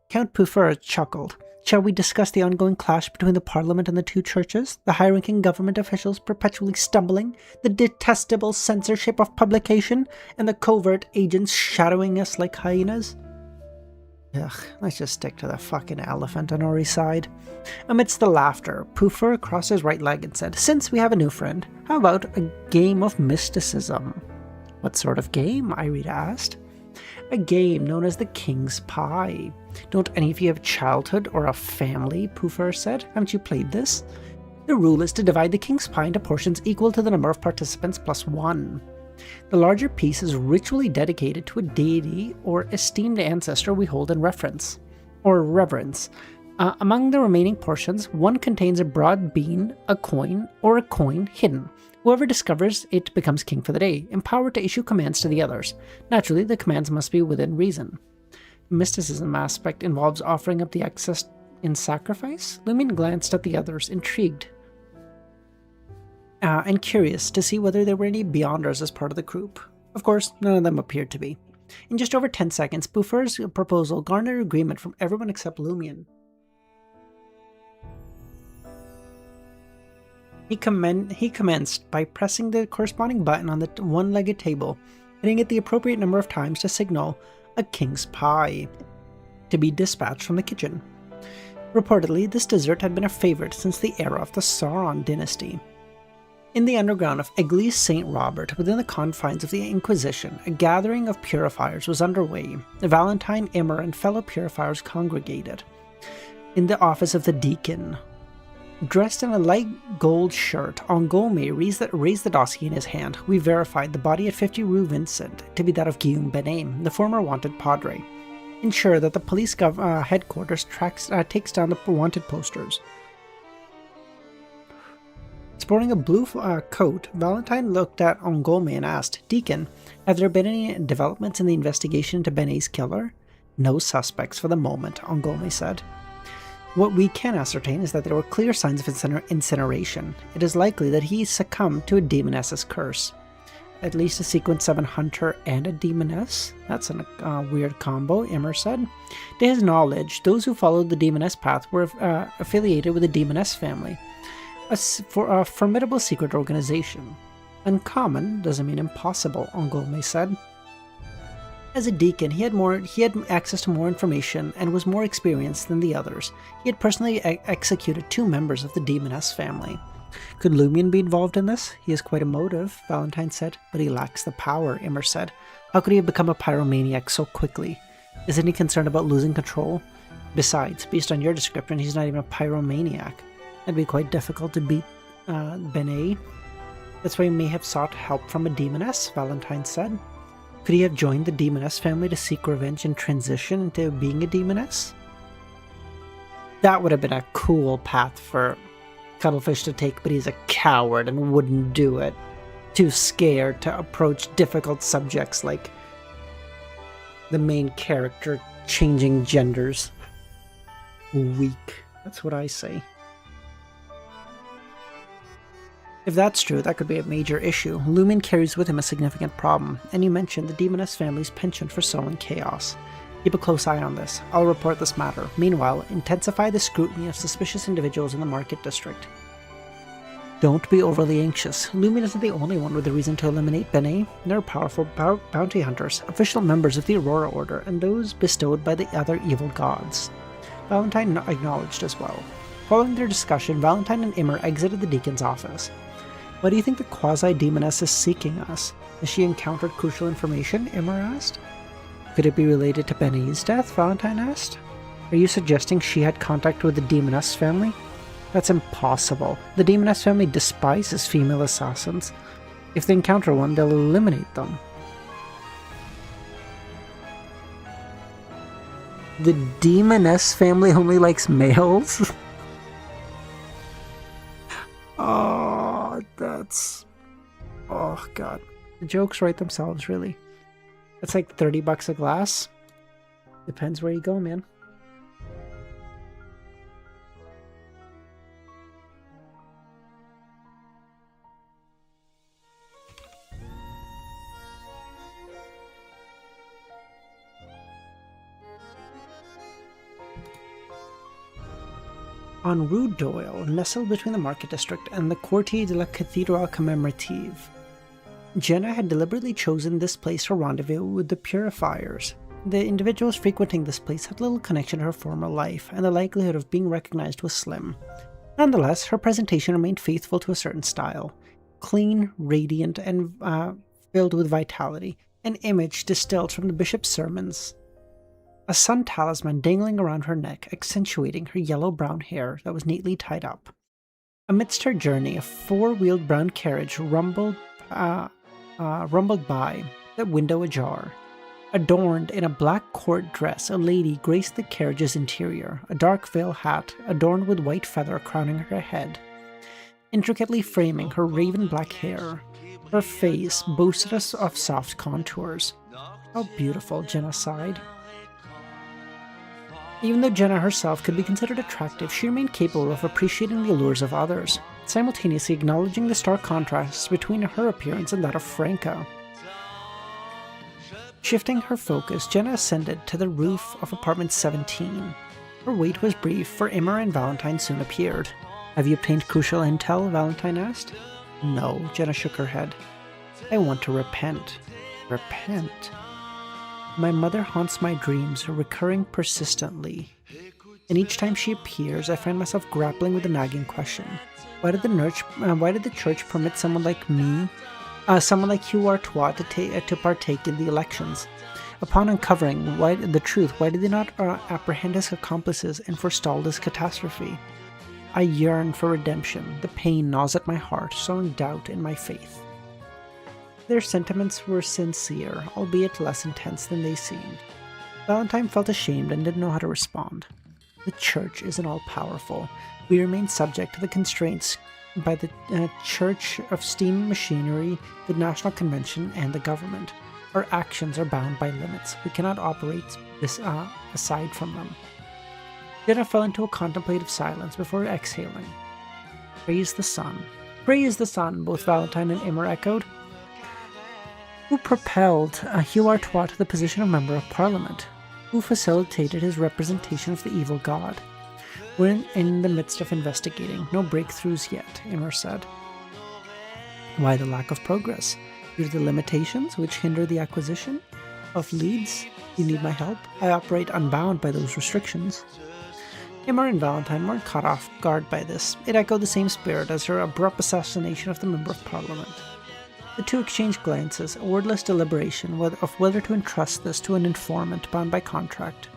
Count Puffer chuckled. "Shall we discuss the ongoing clash between the Parliament and the 2 churches? The high-ranking government officials perpetually stumbling, the detestable censorship of publication, and the covert agents shadowing us like hyenas?" "Ugh, let's just stick to the fucking elephant," Honori sighed. Amidst the laughter, Puffer crossed his right leg and said, "Since we have a new friend, how about a game of mysticism?" "What sort of game?" Irita asked. "A game known as the King's Pie. Don't any of you have childhood or a family?" Puffer said. "Haven't you played this? The rule is to divide the King's Pie into portions equal to the number of participants plus 1. The larger piece is ritually dedicated to a deity or esteemed ancestor we hold in reverence. Among the remaining portions, one contains a broad bean, a coin, or a coin hidden. Whoever discovers it becomes king for the day, empowered to issue commands to the others. Naturally, the commands must be within reason. The mysticism aspect involves offering up the excess in sacrifice." Lumien glanced at the others, intrigued and curious to see whether there were any Beyonders as part of the group. Of course, none of them appeared to be. In just over 10 seconds, Puffer's proposal garnered agreement from everyone except Lumien. He commenced by pressing the corresponding button on the one-legged table, hitting it the appropriate number of times to signal a King's Pie to be dispatched from the kitchen. Reportedly, this dessert had been a favorite since the era of the Sauron dynasty. In the underground of Église Saint Robert, within the confines of the Inquisition, a gathering of purifiers was underway. Valentine, Immer, and fellow purifiers congregated in the office of the deacon. Dressed in a light gold shirt, Angome raised the dossier in his hand. "We verified the body at 50 Rue Vincent to be that of Guillaume Benet, the former wanted padre. Ensure that the police headquarters takes down the wanted posters." Sporting a blue coat, Valentine looked at Angome and asked, "Deacon, have there been any developments in the investigation into Benet's killer?" "No suspects for the moment," Angome said. "What we can ascertain is that there were clear signs of incineration. It is likely that he succumbed to a demoness's curse." "At least a Sequence 7 hunter and a demoness? That's a weird combo," Immer said. To his knowledge, those who followed the demoness path were affiliated with the demoness family, for a formidable secret organization. "Uncommon doesn't mean impossible," Angome said. As a deacon, he had access to more information and was more experienced than the others. He had personally executed 2 members of the demoness family. "Could Lumien be involved in this? He is quite emotive," Valentine said. "But he lacks the power," Immer said. "How could he have become a pyromaniac so quickly? Isn't he concerned about losing control? Besides, based on your description, he's not even a pyromaniac. It'd be quite difficult to beat Benet. That's why he may have sought help from a demoness," Valentine said. "Could he have joined the demoness family to seek revenge and transition into being a demoness?" That would have been a cool path for Cuttlefish to take, but he's a coward and wouldn't do it. Too scared to approach difficult subjects like the main character changing genders. Weak. That's what I say. If that's true, that could be a major issue. Lumien carries with him a significant problem, and you mentioned the demoness family's penchant for sowing chaos. Keep a close eye on this. I'll report this matter. Meanwhile, intensify the scrutiny of suspicious individuals in the market district. Don't be overly anxious. Lumion isn't the only one with a reason to eliminate Benet. There are powerful bounty hunters, official members of the Aurora Order, and those bestowed by the other evil gods. Valentine acknowledged as well. Following their discussion, Valentine and Immer exited the Deacon's office. Why do you think the quasi-demoness is seeking us? Has she encountered crucial information? Immer asked. Could it be related to Benet's death? Valentine asked. Are you suggesting she had contact with the Demoness family? That's impossible. The Demoness family despises female assassins. If they encounter one, they'll eliminate them. The Demoness family only likes males? Oh, that's... Oh, God. The jokes write themselves, really. It's like $30 a glass. Depends where you go, man. On Rue Doyle, nestled between the Market District and the Quartier de la Cathédrale Commémorative, Jenna had deliberately chosen this place for rendezvous with the Purifiers. The individuals frequenting this place had little connection to her former life, and the likelihood of being recognized was slim. Nonetheless, her presentation remained faithful to a certain style. Clean, radiant, and filled with vitality, an image distilled from the bishop's sermons. A sun talisman dangling around her neck, accentuating her yellow-brown hair that was neatly tied up. Amidst her journey, a four-wheeled brown carriage rumbled by, the window ajar. Adorned in a black court dress, a lady graced the carriage's interior, a dark veil hat adorned with white feather crowning her head, intricately framing her raven-black hair. Her face boasted of soft contours. How beautiful, Jenna sighed. Even though Jenna herself could be considered attractive, she remained capable of appreciating the allures of others, simultaneously acknowledging the stark contrasts between her appearance and that of Franca. Shifting her focus, Jenna ascended to the roof of apartment 17. Her wait was brief, for Immer and Valentine soon appeared. Have you obtained crucial intel? Valentine asked. No, Jenna shook her head. I want to repent. Repent? My mother haunts my dreams, recurring persistently. And each time she appears, I find myself grappling with the nagging question. Why did the church permit someone like me, someone like Hugh Artois, to partake in the elections? Upon uncovering the truth, why did they not apprehend his accomplices and forestall this catastrophe? I yearn for redemption. The pain gnaws at my heart, sowing doubt in my faith. Their sentiments were sincere, albeit less intense than they seemed. Valentine felt ashamed and didn't know how to respond. The church isn't all-powerful. We remain subject to the constraints by the Church of Steam Machinery, the National Convention, and the government. Our actions are bound by limits. We cannot operate aside from them. Jenna fell into a contemplative silence before exhaling. Praise the sun. Praise the sun, both Valentine and Immer echoed. Who propelled Hugh Artois to the position of Member of Parliament? Who facilitated his representation of the evil god? We're in the midst of investigating. No breakthroughs yet, Immer said. Why the lack of progress? Due to the limitations which hinder the acquisition of leads? You need my help? I operate unbound by those restrictions. Immer and Valentine weren't caught off guard by this. It echoed the same spirit as her abrupt assassination of the Member of Parliament. The two exchanged glances, a wordless deliberation of whether to entrust this to an informant bound by contract.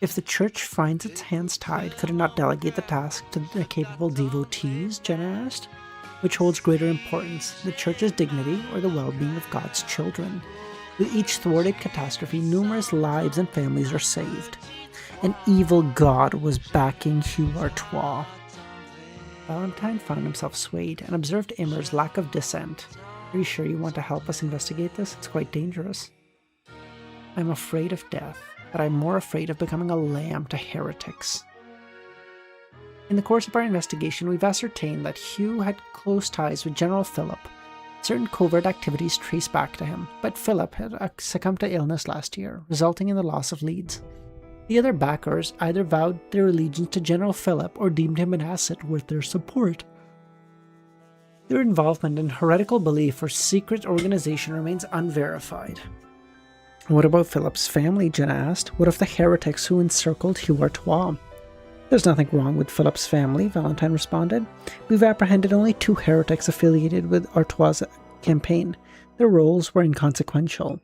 If the church finds its hands tied, could it not delegate the task to the capable devotees, Jenna asked? Which holds greater importance, the church's dignity or the well-being of God's children? With each thwarted catastrophe, numerous lives and families are saved. An evil god was backing Hugh Artois. Valentine found himself swayed and observed Immer's lack of dissent. Are you sure you want to help us investigate this? It's quite dangerous. I'm afraid of death, but I'm more afraid of becoming a lamb to heretics. In the course of our investigation, we've ascertained that Hugh had close ties with General Philip, Certain covert activities trace back to him, but Philip had succumbed to illness last year, resulting in the loss of leads. The other backers either vowed their allegiance to General Philip or deemed him an asset worth their support. Their involvement in heretical belief or secret organization remains unverified. What about Philip's family? Jenna asked. What of the heretics who encircled Hugh Artois? There's nothing wrong with Philip's family, Valentine responded. We've apprehended only 2 heretics affiliated with Artois' campaign. Their roles were inconsequential.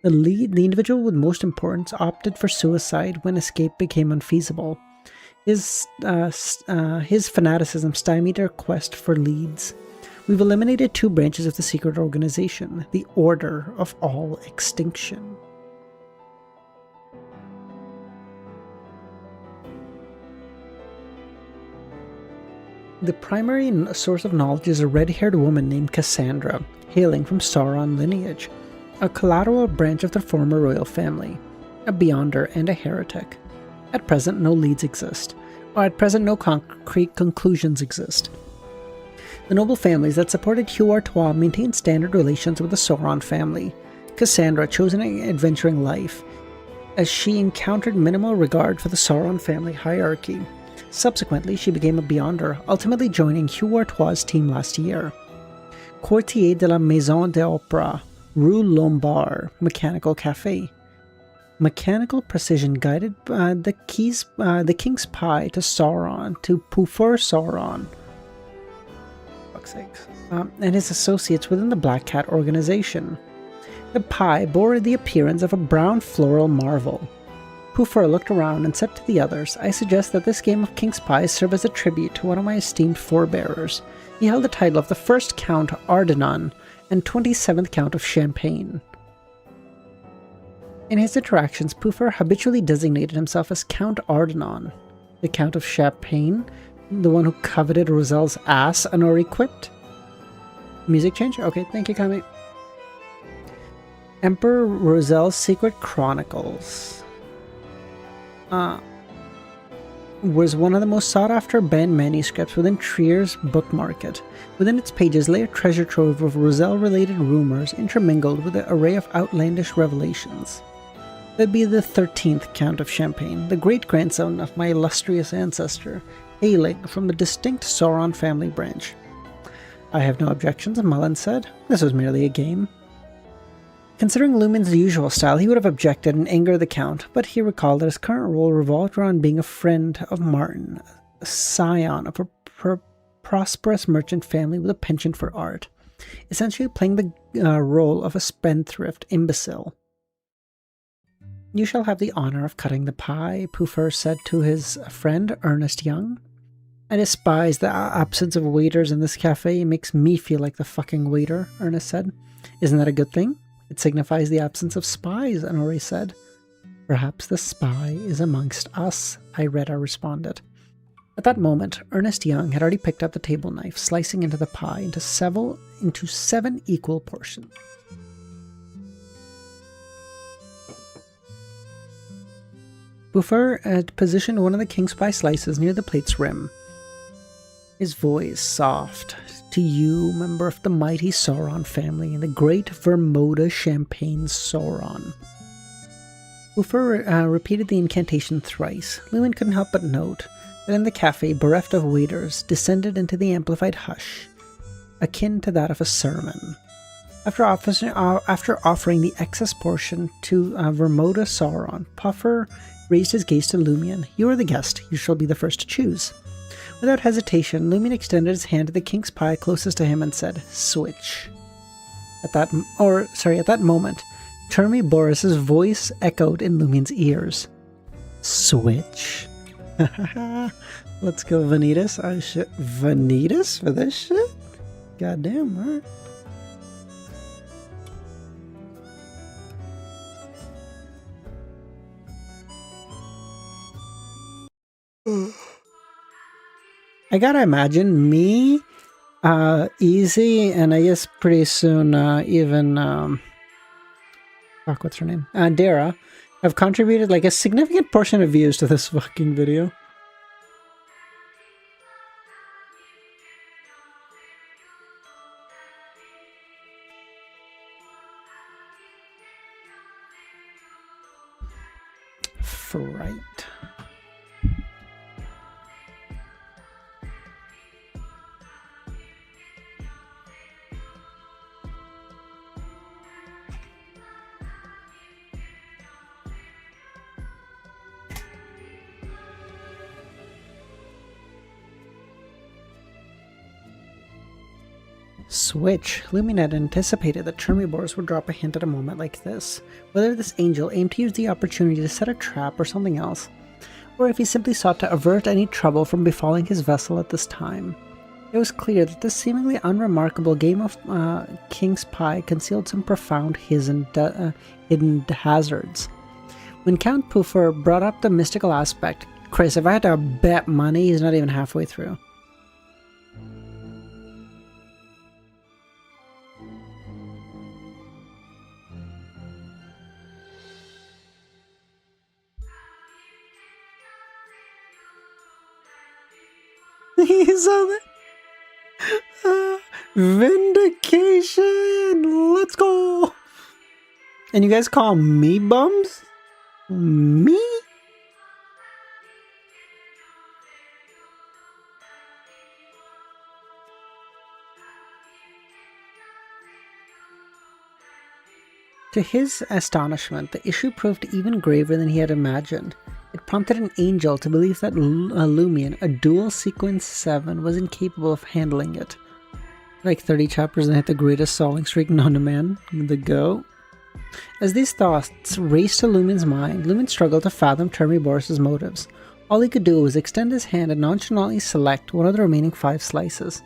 The individual with most importance opted for suicide when escape became unfeasible. His fanaticism stymied our quest for leads. We've eliminated 2 branches of the secret organization, the Order of All Extinction. The primary source of knowledge is a red-haired woman named Cassandra, hailing from Sauron lineage, a collateral branch of the former royal family, a Beyonder and a heretic. At present, no leads exist, or at present no concrete conclusions exist. The noble families that supported Hugh Artois maintained standard relations with the Sauron family. Cassandra chose an adventuring life, as she encountered minimal regard for the Sauron family hierarchy. Subsequently, she became a Beyonder, ultimately joining Hugh Artois' team last year. Courtier de la Maison de Opera, Rue Lombard, Mechanical Cafe. Mechanical precision guided the King's Pie to Sauron, to Pufur Sauron, and his associates within the Black Cat organization. The pie bore the appearance of a brown floral marvel. Pufur looked around and said to the others, I suggest that this game of King's Pie serve as a tribute to one of my esteemed forebearers. He held the title of the first Count Ardenon and 27th Count of Champagne. In his interactions, Pufur habitually designated himself as Count Ardenon, the Count of Champagne, the one who coveted Roselle's ass, Honori quipped. Music change? Okay, thank you, Kami. Emperor Roselle's Secret Chronicles was one of the most sought-after banned manuscripts within Trier's book market. Within its pages lay a treasure trove of Roselle-related rumors intermingled with an array of outlandish revelations. That'd be the 13th Count of Champagne, the great-grandson of my illustrious ancestor, hailing from the distinct Sauron family branch. I have no objections, Mullen said. This was merely a game. Considering Lumen's usual style, he would have objected and angered the Count, but he recalled that his current role revolved around being a friend of Martin, a scion of a prosperous merchant family with a penchant for art, essentially playing the role of a spendthrift imbecile. You shall have the honor of cutting the pie, Pufur said to his friend, Ernest Young. I despise the absence of waiters in this cafe. It makes me feel like the fucking waiter, Ernest said. Isn't that a good thing? It signifies the absence of spies, Honori said. Perhaps the spy is amongst us, Ireta responded. At that moment, Ernest Young had already picked up the table knife, slicing into the pie into 7 equal portions. Pufur had positioned one of the king's pie slices near the plate's rim. His voice soft. To you, member of the mighty Sauron family and the great Vermoda Champagne Sauron. Pufur repeated the incantation thrice. Lumen couldn't help but note that in the cafe, bereft of waiters, descended into the amplified hush, akin to that of a sermon. After offering the excess portion to Vermoda Sauron, Pufur raised his gaze to Lumion. You are the guest. You shall be the first to choose. Without hesitation, Lumion extended his hand to the king's pie closest to him and said, Switch. At that moment, Termi Boris's voice echoed in Lumion's ears. Switch. Let's go, Vanitas. Vanitas for this shit? Goddamn, alright. I gotta imagine me, Easy, and I guess pretty soon even, what's her name? Dara, have contributed like a significant portion of views to this fucking video. fright. Switch. Lumion had anticipated that Chermibors would drop a hint at a moment like this. Whether this angel aimed to use the opportunity to set a trap or something else, or if he simply sought to avert any trouble from befalling his vessel at this time. It was clear that this seemingly unremarkable game of King's Pie concealed some profound hidden hazards. When Count Puffer brought up the mystical aspect, Chris, if I had to bet money, he's not even halfway through. He's on it. Vindication! Let's go! And you guys call me bums? Me? To his astonishment, the issue proved even graver than he had imagined. It prompted an angel to believe that Lumion, a dual sequence 7, was incapable of handling it. Like 30 chapters and hit the greatest solving streak known to man, the GOAT. As these thoughts raced to Lumion's mind, Lumion struggled to fathom Chermiboris' motives. All he could do was extend his hand and nonchalantly select one of the remaining 5 slices.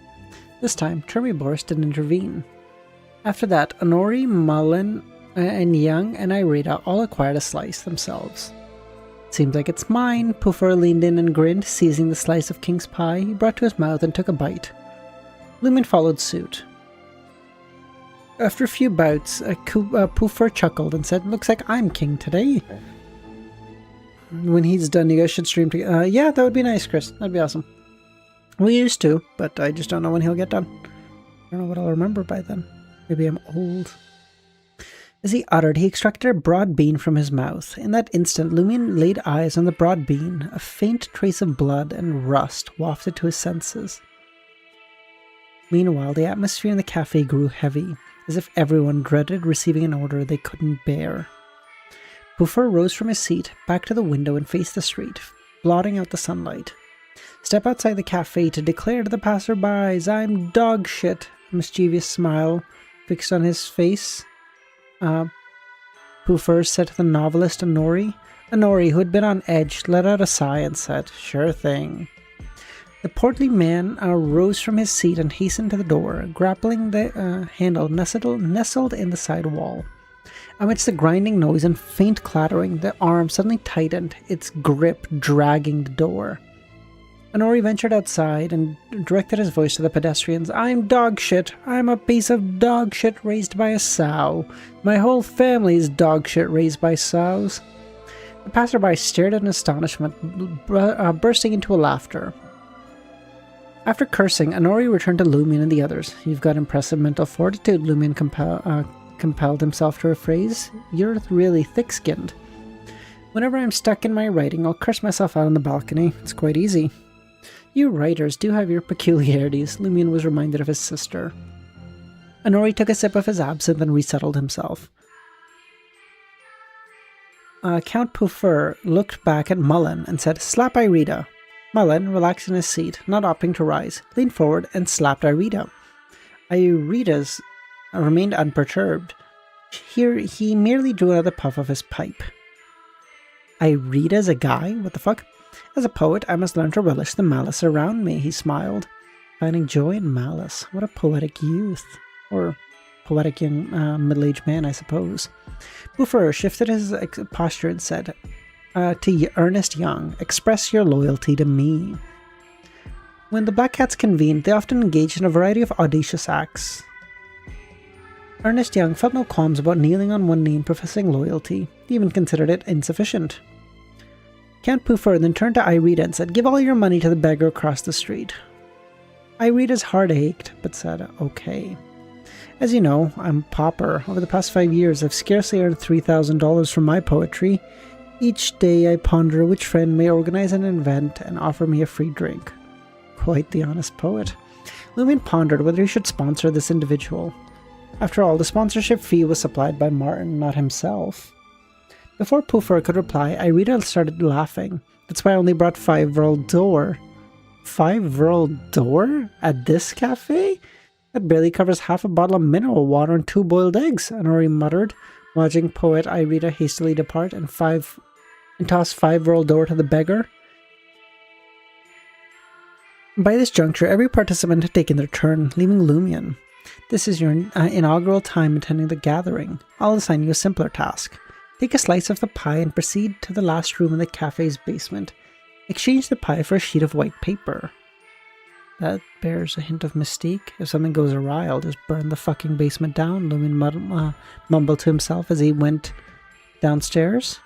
This time, Chermiboris didn't intervene. After that, Honori, Mullen, and Young and Irida all acquired a slice themselves. Seems like it's mine. Puffer leaned in and grinned, seizing the slice of King's Pie he brought to his mouth and took a bite. Lumion followed suit. After a few bouts, Puffer chuckled and said, "Looks like I'm king today." When he's done, you guys should stream together. Yeah, that would be nice, Chris. That'd be awesome. We used to, but I just don't know when he'll get done. I don't know what I'll remember by then. Maybe I'm old. As he uttered, he extracted a broad bean from his mouth. In that instant, Lumion laid eyes on the broad bean. A faint trace of blood and rust wafted to his senses. Meanwhile, the atmosphere in the cafe grew heavy, as if everyone dreaded receiving an order they couldn't bear. Puffer rose from his seat, back to the window and faced the street, blotting out the sunlight. Step outside the cafe to declare to the passerbys, "I'm dog shit," a mischievous smile fixed on his face. Puffer said to the novelist Honori. Honori, who had been on edge, let out a sigh and said, "Sure thing." The portly man rose from his seat and hastened to the door, grappling the handle nestled in the side wall. Amidst the grinding noise and faint clattering, the arm suddenly tightened, its grip dragging the door. Honori ventured outside and directed his voice to the pedestrians. "I'm dog shit. I'm a piece of dog shit raised by a sow. My whole family is dog shit raised by sows." The passerby stared in astonishment, bursting into a laughter. After cursing, Honori returned to Lumion and the others. "You've got impressive mental fortitude," Lumion compelled himself to rephrase. "You're really thick-skinned. Whenever I'm stuck in my writing, I'll curse myself out on the balcony. It's quite easy." "You writers do have your peculiarities," Lumion was reminded of his sister. Honori took a sip of his absinthe and resettled himself. Count Puffer looked back at Mullen and said, "Slap Irida." Mullen, relaxed in his seat, not opting to rise, leaned forward and slapped Irida. Irida's remained unperturbed. Here, he merely drew another puff of his pipe. "Irida's a guy? What the fuck? As a poet, I must learn to relish the malice around me," he smiled, finding joy in malice. What a poetic youth. Or poetic young middle-aged man, I suppose. Puffer shifted his posture and said, to Ernest Young, "Express your loyalty to me." When the Black Cats convened, they often engaged in a variety of audacious acts. Ernest Young felt no qualms about kneeling on one knee and professing loyalty. He even considered it insufficient. Count Puffer then turned to Irida and said, "Give all your money to the beggar across the street." Irida's heart ached, but said, "Okay." "As you know, I'm a pauper. Over the past 5 years, I've scarcely earned $3,000 from my poetry. Each day I ponder which friend may organize an event and offer me a free drink. Quite the honest poet. Lumion pondered whether he should sponsor this individual. After all, the sponsorship fee was supplied by Martin, not himself. Before Poofer could reply, Irita started laughing. That's why I only brought 5 World Door. 5 World Door? At this cafe? That barely covers half a bottle of mineral water and 2 boiled eggs, Honori muttered, watching poet Irita hastily depart and toss 5 World Door to the beggar. By this juncture, every participant had taken their turn, leaving Lumion. This is your inaugural time attending the gathering. I'll assign you a simpler task. Take a slice of the pie and proceed to the last room in the cafe's basement. Exchange the pie for a sheet of white paper. That bears a hint of mystique. If something goes awry, I'll just burn the fucking basement down, Lumion mumbled to himself as he went downstairs.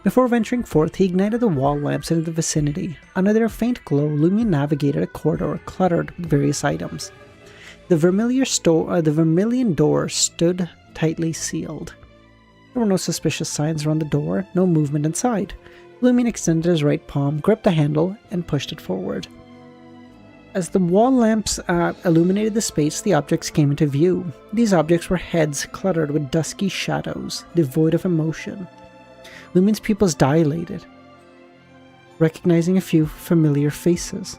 Before venturing forth, he ignited the wall lamps in the vicinity. Under their faint glow, Lumion navigated a corridor cluttered with various items. The vermilion door stood tightly sealed. There were no suspicious signs around the door, no movement inside. Lumion extended his right palm, gripped the handle, and pushed it forward. As the wall lamps illuminated the space, the objects came into view. These objects were heads cluttered with dusky shadows, devoid of emotion. Lumion's pupils dilated, recognizing a few familiar faces.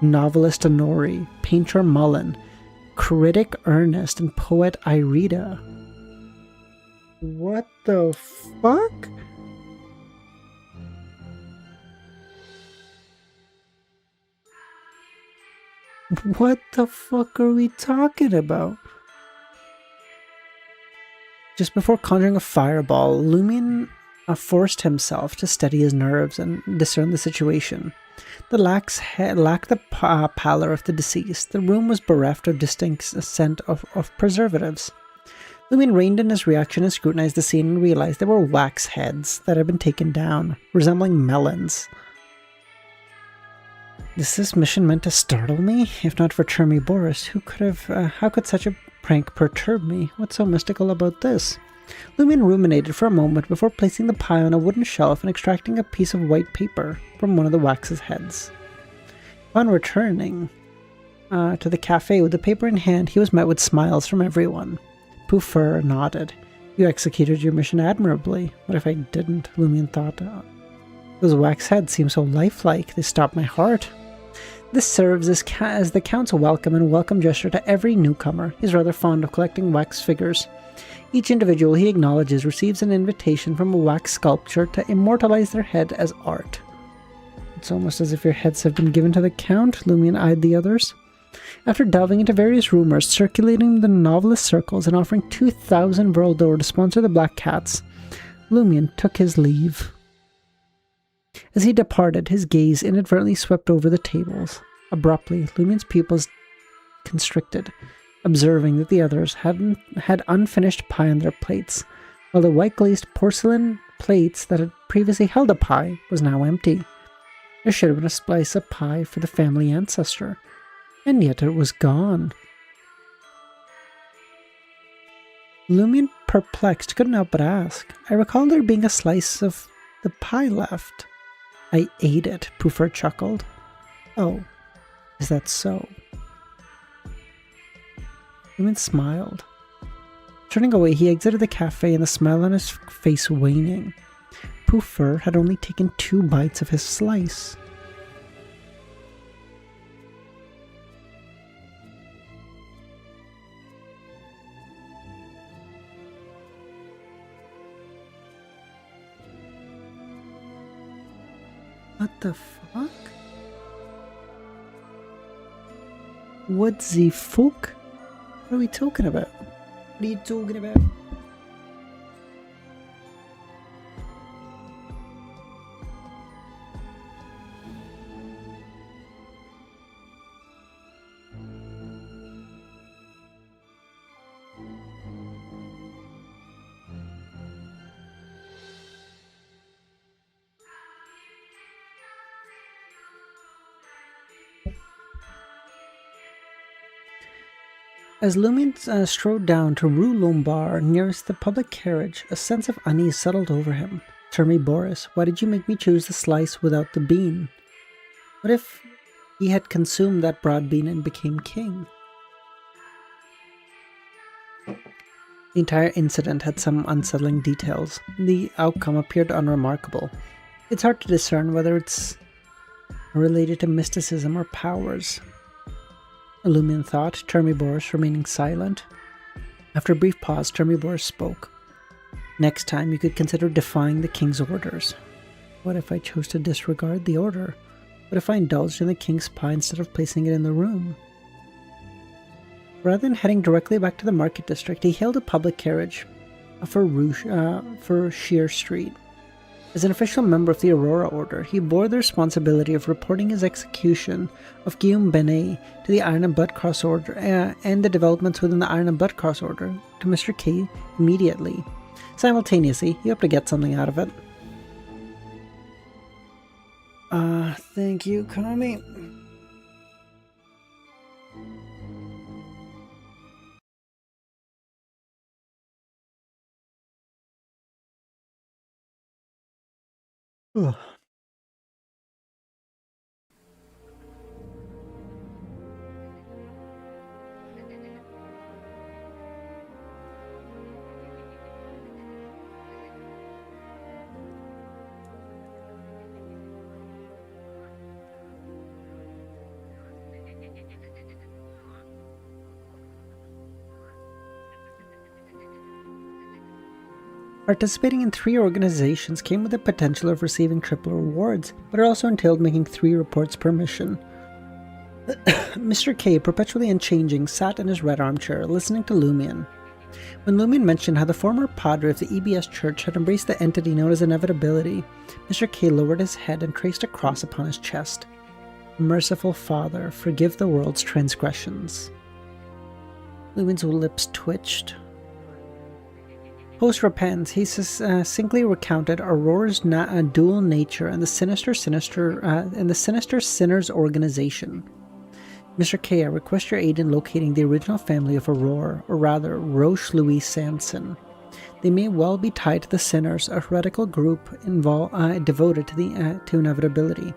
Novelist Honori, painter Mullen, critic Ernest, and poet Irita. What the fuck? What the fuck are we talking about? Just before conjuring a fireball, Lumion forced himself to steady his nerves and discern the situation. The lacked the pallor of the deceased. The room was bereft of distinct scent of preservatives. Lumion reined in his reaction and scrutinized the scene and realized there were wax heads that had been taken down, resembling melons. Is this mission meant to startle me? If not for Chermy Boris, how could such a prank perturb me? What's so mystical about this? Lumion ruminated for a moment before placing the pie on a wooden shelf and extracting a piece of white paper from one of the wax's heads. Upon returning to the cafe with the paper in hand, he was met with smiles from everyone. Poofer nodded. You executed your mission admirably. What if I didn't? Lumion thought. Those wax heads seem so lifelike. They stopped my heart. This serves as the Count's welcome gesture to every newcomer. He's rather fond of collecting wax figures. Each individual he acknowledges receives an invitation from a wax sculpture to immortalize their head as art. It's almost as if your heads have been given to the Count, Lumion eyed the others. After delving into various rumors circulating the novelist circles and offering 2,000 Vrildor to sponsor the Black Cats, Lumion took his leave. As he departed, his gaze inadvertently swept over the tables. Abruptly, Lumion's pupils constricted, observing that the others had unfinished pie on their plates, while the white-glazed porcelain plates that had previously held a pie was now empty. There should have been a slice of pie for the family ancestor, and yet it was gone. Lumion, perplexed, couldn't help but ask, I recall there being a slice of the pie left. I ate it, Poofer chuckled. Oh, is that so? Lumion smiled. Turning away, he exited the cafe and the smile on his face waning. Poofer had only taken 2 bites of his slice. What the fuck? What the fuck? What are we talking about? What are you talking about? As Lumian strode down to Rue Lombard nearest the public carriage, a sense of unease settled over him. Tell me, Boris, why did you make me choose the slice without the bean? What if he had consumed that broad bean and became king? The entire incident had some unsettling details. The outcome appeared unremarkable. It's hard to discern whether it's related to mysticism or powers. Lumian thought, Boris remaining silent. After a brief pause, Boris spoke. Next time, you could consider defying the king's orders. What if I chose to disregard the order? What if I indulged in the king's pie instead of placing it in the room? Rather than heading directly back to the market district, he hailed a public carriage for Shear Street. As an official member of the Aurora Order, he bore the responsibility of reporting his execution of Guillaume Benet to the Iron and Blood Cross Order and the developments within the Iron and Blood Cross Order to Mr. K immediately. Simultaneously, he hoped to get something out of it. Thank you, Kami. Ugh. Participating in 3 organizations came with the potential of receiving triple rewards, but it also entailed making 3 reports per mission. Mr. K, perpetually unchanging, sat in his red armchair, listening to Lumian. When Lumian mentioned how the former padre of the EBS church had embraced the entity known as inevitability, Mr. K lowered his head and traced a cross upon his chest. Merciful Father, forgive the world's transgressions. Lumian's lips twitched. Post-repentance, he succinctly recounted Aurora's dual nature and the sinister Sinners organization. Mr. K, I request your aid in locating the original family of Aurora, or rather, Roche Louis Sanson. They may well be tied to the Sinners, a heretical group devoted to inevitability.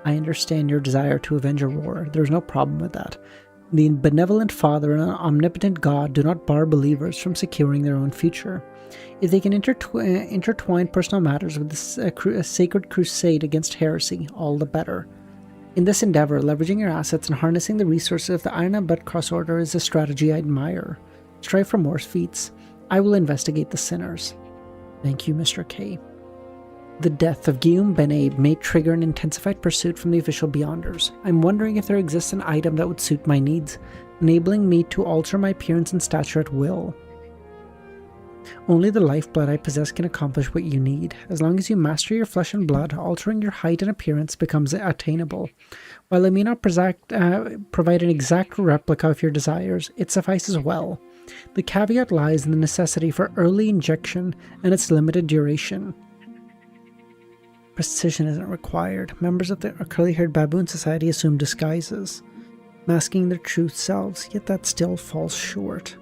I understand your desire to avenge Aurora. There is no problem with that. The benevolent Father and omnipotent God do not bar believers from securing their own future. If they can intertwine personal matters with a sacred crusade against heresy, all the better. In this endeavor, leveraging your assets and harnessing the resources of the Iron and Blood Cross Order is a strategy I admire. Strive for more feats. I will investigate the Sinners. Thank you, Mr. K. The death of Guillaume Benet may trigger an intensified pursuit from the official Beyonders. I'm wondering if there exists an item that would suit my needs, enabling me to alter my appearance and stature at will. Only the lifeblood I possess can accomplish what you need. As long as you master your flesh and blood, altering your height and appearance becomes attainable. While I may not provide an exact replica of your desires, it suffices well. The caveat lies in the necessity for early injection and its limited duration. Precision isn't required. Members of the curly-haired baboon society assume disguises, masking their true selves, yet that still falls short.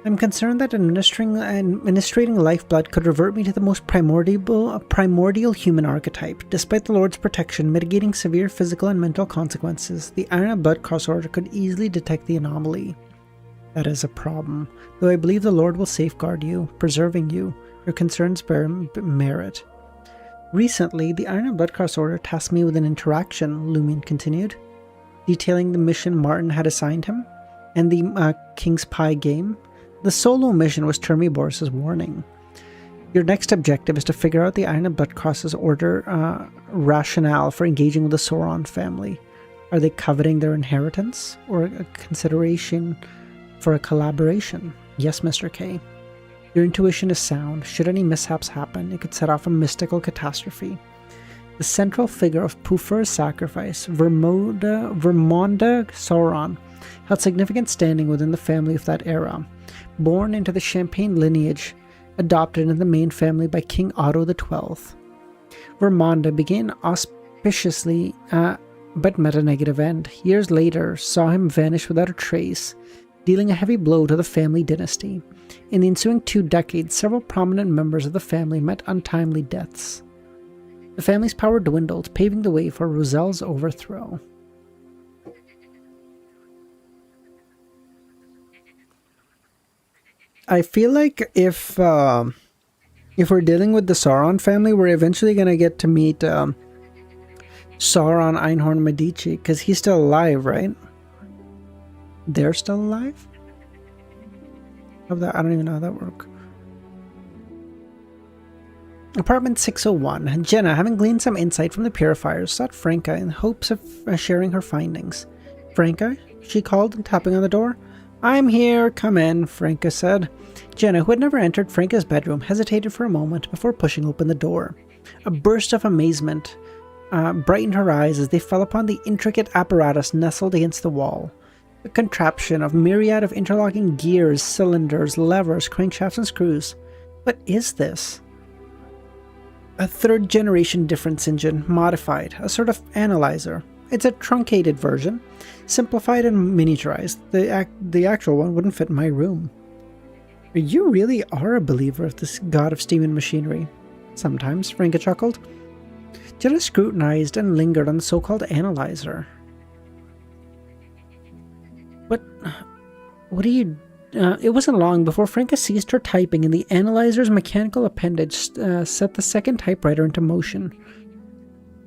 I'm concerned that administrating lifeblood could revert me to the most primordial human archetype. Despite the Lord's protection mitigating severe physical and mental consequences, the Iron and Blood Cross Order could easily detect the anomaly. That is a problem, though I believe the Lord will safeguard you, preserving you. Your concerns bear merit. Recently, the Iron and Blood Cross Order tasked me with an interaction, Lumian continued, detailing the mission Martin had assigned him, and the King's Pie game. The solo mission was Termi Boris's warning. Your next objective is to figure out the Iron and Blood Cross's order rationale for engaging with the Sauron family. Are they coveting their inheritance, or a consideration for a collaboration? Yes, Mr. K. Your intuition is sound. Should any mishaps happen, it could set off a mystical catastrophe. The central figure of Pufur's sacrifice, Vermonda Sauron, held significant standing within the family of that era. Born into the Champagne lineage, adopted into the main family by King Otto XII. Vermonda began auspiciously but met a negative end. Years later, saw him vanish without a trace, dealing a heavy blow to the family dynasty. In the ensuing 2 decades, several prominent members of the family met untimely deaths. The family's power dwindled, paving the way for Roselle's overthrow. I feel like if we're dealing with the Sauron family, we're eventually gonna get to meet Sauron Einhorn Medici, because he's still alive, right? They're still alive? I don't even know how that works. Apartment 601. Jenna, having gleaned some insight from the purifiers, sought Franca in hopes of sharing her findings. Franca? She called, tapping on the door. I'm here, come in, Franca said. Jenna, who had never entered Franca's bedroom, hesitated for a moment before pushing open the door. A burst of amazement brightened her eyes as they fell upon the intricate apparatus nestled against the wall. A contraption of myriad of interlocking gears, cylinders, levers, crankshafts, and screws. What is this? A 3rd-generation difference engine, modified, a sort of analyzer. It's a truncated version, simplified and miniaturized. The actual one wouldn't fit in my room. You really are a believer of this god of steam and machinery. Sometimes, Franca chuckled. Jenna scrutinized and lingered on the so-called analyzer. What do you... it wasn't long before Franca ceased her typing and the analyzer's mechanical appendage set the second typewriter into motion.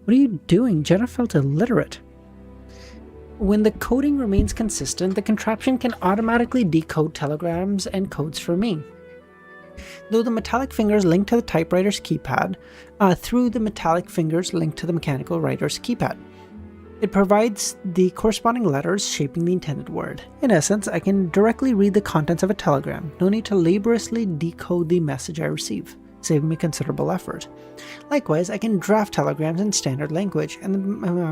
What are you doing? Jenna felt illiterate. When the coding remains consistent, the contraption can automatically decode telegrams and codes for me. Though the metallic fingers link to the typewriter's keypad, through the metallic fingers linked to the mechanical writer's keypad. It provides the corresponding letters shaping the intended word. In essence, I can directly read the contents of a telegram, no need to laboriously decode the message I receive, saving me considerable effort. Likewise, I can draft telegrams in standard language, and the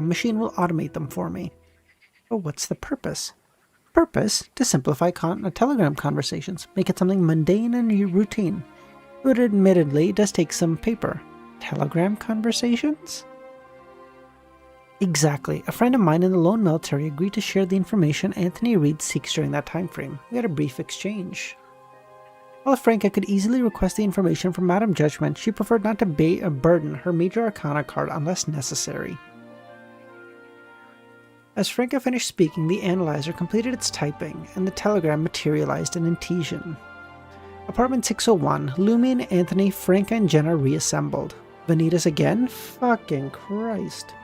machine will automate them for me. But what's the purpose? Purpose? To simplify telegram conversations, make it something mundane and routine. But admittedly, it does take some paper. Telegram conversations? Exactly. A friend of mine in the lone military agreed to share the information Anthony Reid seeks during that time frame. We had a brief exchange. While Franca could easily request the information from Madame Judgment, she preferred not to burden her Major Arcana card unless necessary. As Franca finished speaking, the analyzer completed its typing, and the telegram materialized in Intesian. Apartment 601, Lumian, Anthony, Franca, and Jenna reassembled. Vanitas again? Fucking Christ.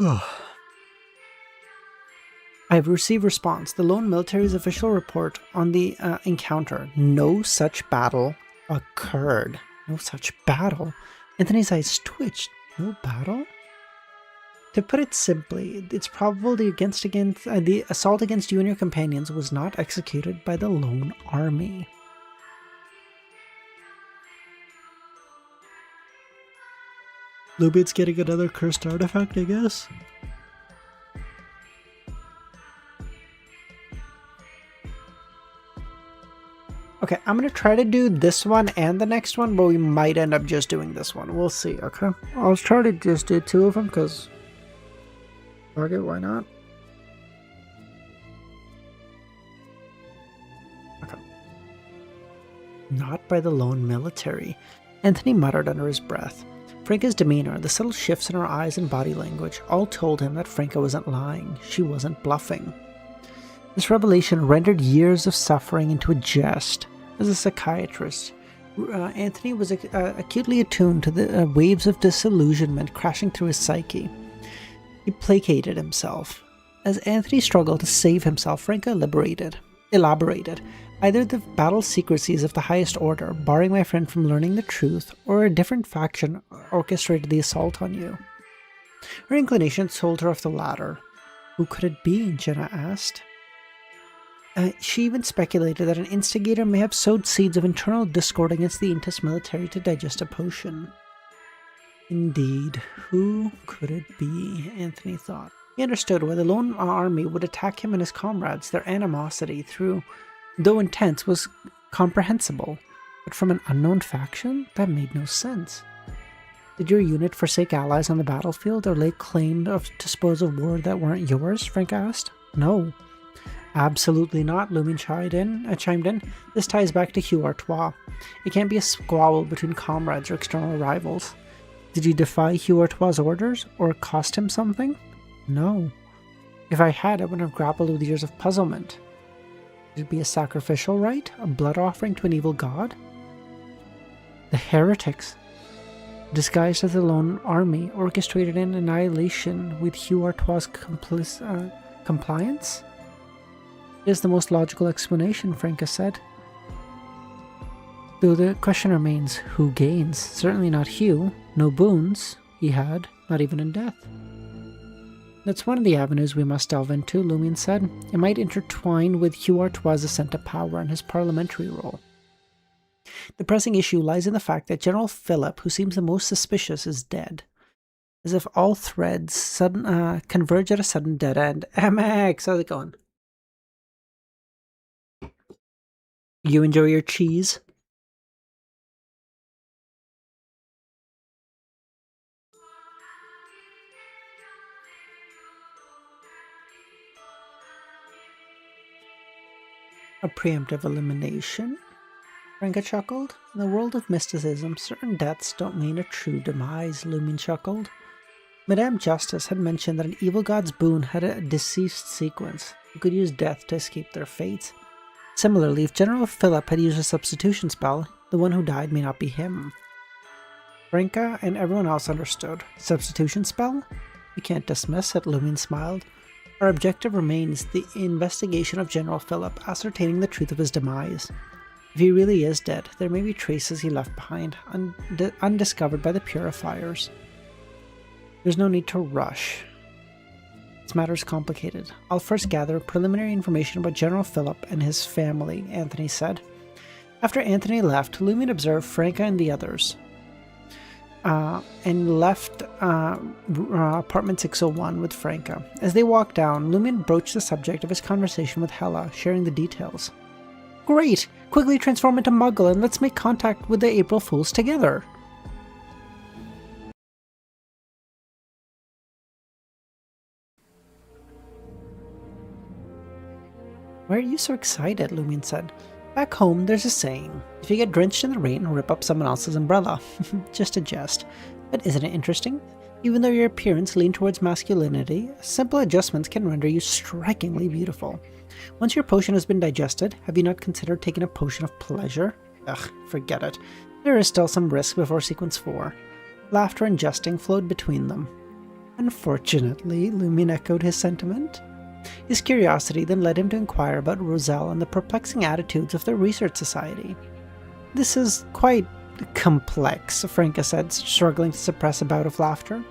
I have received response. The lone military's official report on the encounter. No such battle occurred. No such battle. Anthony's eyes twitched. No battle? To put it simply, it's probable the assault against you and your companions was not executed by the lone army. Lubid's getting another cursed artifact, I guess. Okay, I'm going to try to do this one and the next one, but we might end up just doing this one. We'll see, okay? I'll try to just do 2 of them, because... fuck it, why not? Okay. Not by the lone military, Anthony muttered under his breath. Franca's demeanor, the subtle shifts in her eyes and body language, all told him that Franca wasn't lying. She wasn't bluffing. This revelation rendered years of suffering into a jest. As a psychiatrist, Anthony was acutely attuned to the waves of disillusionment crashing through his psyche. He placated himself. As Anthony struggled to save himself, Franca elaborated. Either the battle secrecies of the highest order, barring my friend from learning the truth, or a different faction orchestrated the assault on you. Her inclination told her of the latter. Who could it be? Jenna asked. She even speculated that an instigator may have sowed seeds of internal discord against the Intis military to digest a potion. Indeed, who could it be? Anthony thought. He understood why the lone army would attack him and his comrades. Their animosity, though intense, was comprehensible. But from an unknown faction? That made no sense. Did your unit forsake allies on the battlefield or lay claim to spoils of war that weren't yours? Frank asked. No. Absolutely not, Lumin chimed in. This ties back to Hugh Artois. It can't be a squabble between comrades or external rivals. Did you defy Hugh Artois' orders, or cost him something? No. If I had, I wouldn't have grappled with years of puzzlement. Would it be a sacrificial rite? A blood offering to an evil god? The heretics, disguised as a lone army, orchestrated an annihilation with Hugh Artois' compliance? It is the most logical explanation, Franca said. Though the question remains, who gains? Certainly not Hugh. No boons he had, not even in death. That's one of the avenues we must delve into, Lumion said. It might intertwine with Hugh Artois' ascent to power and his parliamentary role. The pressing issue lies in the fact that General Philip, who seems the most suspicious, is dead. As if all threads converge at a sudden dead end. MX, how's it going? You enjoy your cheese? A preemptive elimination? Franca chuckled. In the world of mysticism, certain deaths don't mean a true demise, Lumin chuckled. Madame Justice had mentioned that an evil god's boon had a deceased sequence, who could use death to escape their fates. Similarly, if General Philip had used a substitution spell, the one who died may not be him. Franca and everyone else understood. Substitution spell? We can't dismiss it, Lumin smiled. Our objective remains the investigation of General Philip, ascertaining the truth of his demise. If he really is dead, there may be traces he left behind, undiscovered by the purifiers. There's no need to rush. This matter is complicated. I'll first gather preliminary information about General Philip and his family, Anthony said. After Anthony left, Lumin observed Franca and the others, and left apartment 601 with Franca. As they walked down, Lumin broached the subject of his conversation with Hela, sharing the details. Great! Quickly transform into Muggle and let's make contact with the April Fools together! Why are you so excited? Lumin said. Back home, there's a saying, if you get drenched in the rain, rip up someone else's umbrella. Just a jest. But isn't it interesting? Even though your appearance leans towards masculinity, simple adjustments can render you strikingly beautiful. Once your potion has been digested, have you not considered taking a potion of pleasure? Ugh, forget it. There is still some risk before Sequence 4. Laughter and jesting flowed between them. Unfortunately, Lumin echoed his sentiment. His curiosity then led him to inquire about Roselle and the perplexing attitudes of the Research Society. This is quite complex, Franca said, struggling to suppress a bout of laughter.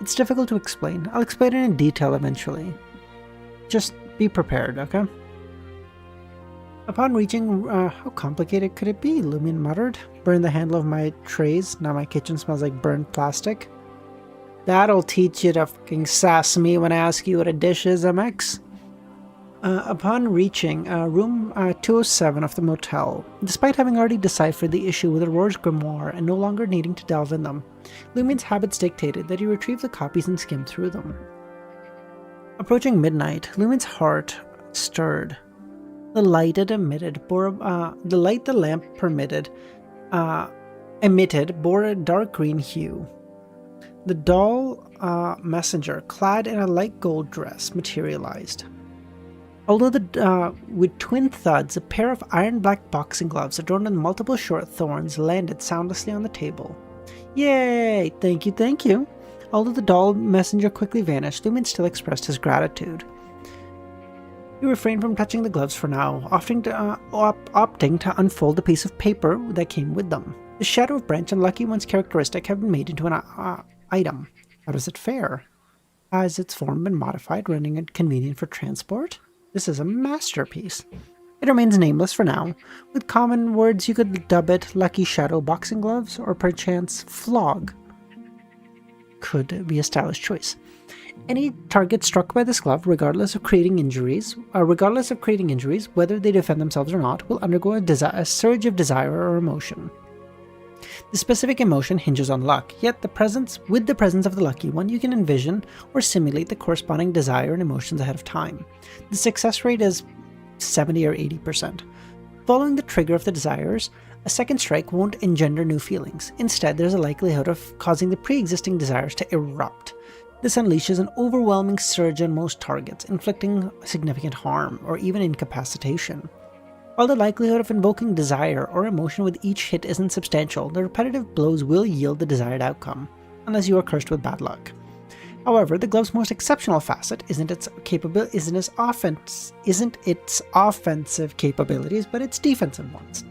It's difficult to explain. I'll explain it in detail eventually. Just be prepared, okay? Upon reaching, how complicated could it be? Lumin muttered. Burn the handle of my trays. Now my kitchen smells like burned plastic. That'll teach you to fucking sass me when I ask you what a dish is, MX. Upon reaching room 207 of the motel, despite having already deciphered the issue with Aurora's grimoire and no longer needing to delve in them, Lumin's habits dictated that he retrieve the copies and skim through them. Approaching midnight, Lumin's heart stirred. The light it emitted the light the lamp emitted bore a dark green hue. The doll messenger, clad in a light gold dress, materialized. Although with twin thuds, a pair of iron-black boxing gloves adorned with multiple short thorns landed soundlessly on the table. Yay! Thank you, thank you! Although the doll messenger quickly vanished, Lumin still expressed his gratitude. He refrained from touching the gloves for now, opting to unfold the piece of paper that came with them. The shadow of Branch and Lucky One's characteristic have been made into an item. How does it fare? Has its form been modified, rendering it convenient for transport? This is a masterpiece. It remains nameless for now. With common words, you could dub it Lucky Shadow Boxing Gloves, or perchance Flog. Could be a stylish choice. Any target struck by this glove, regardless of creating injuries, whether they defend themselves or not, will undergo a surge of desire or emotion. The specific emotion hinges on luck, yet with the presence of the lucky one, you can envision or simulate the corresponding desire and emotions ahead of time. The success rate is 70 or 80%. Following the trigger of the desires, a second strike won't engender new feelings. Instead, there's a likelihood of causing the pre-existing desires to erupt. This unleashes an overwhelming surge on most targets, inflicting significant harm or even incapacitation. While the likelihood of invoking desire or emotion with each hit isn't substantial, the repetitive blows will yield the desired outcome, unless you are cursed with bad luck. However, the glove's most exceptional facet isn't its offensive capabilities, but its defensive ones.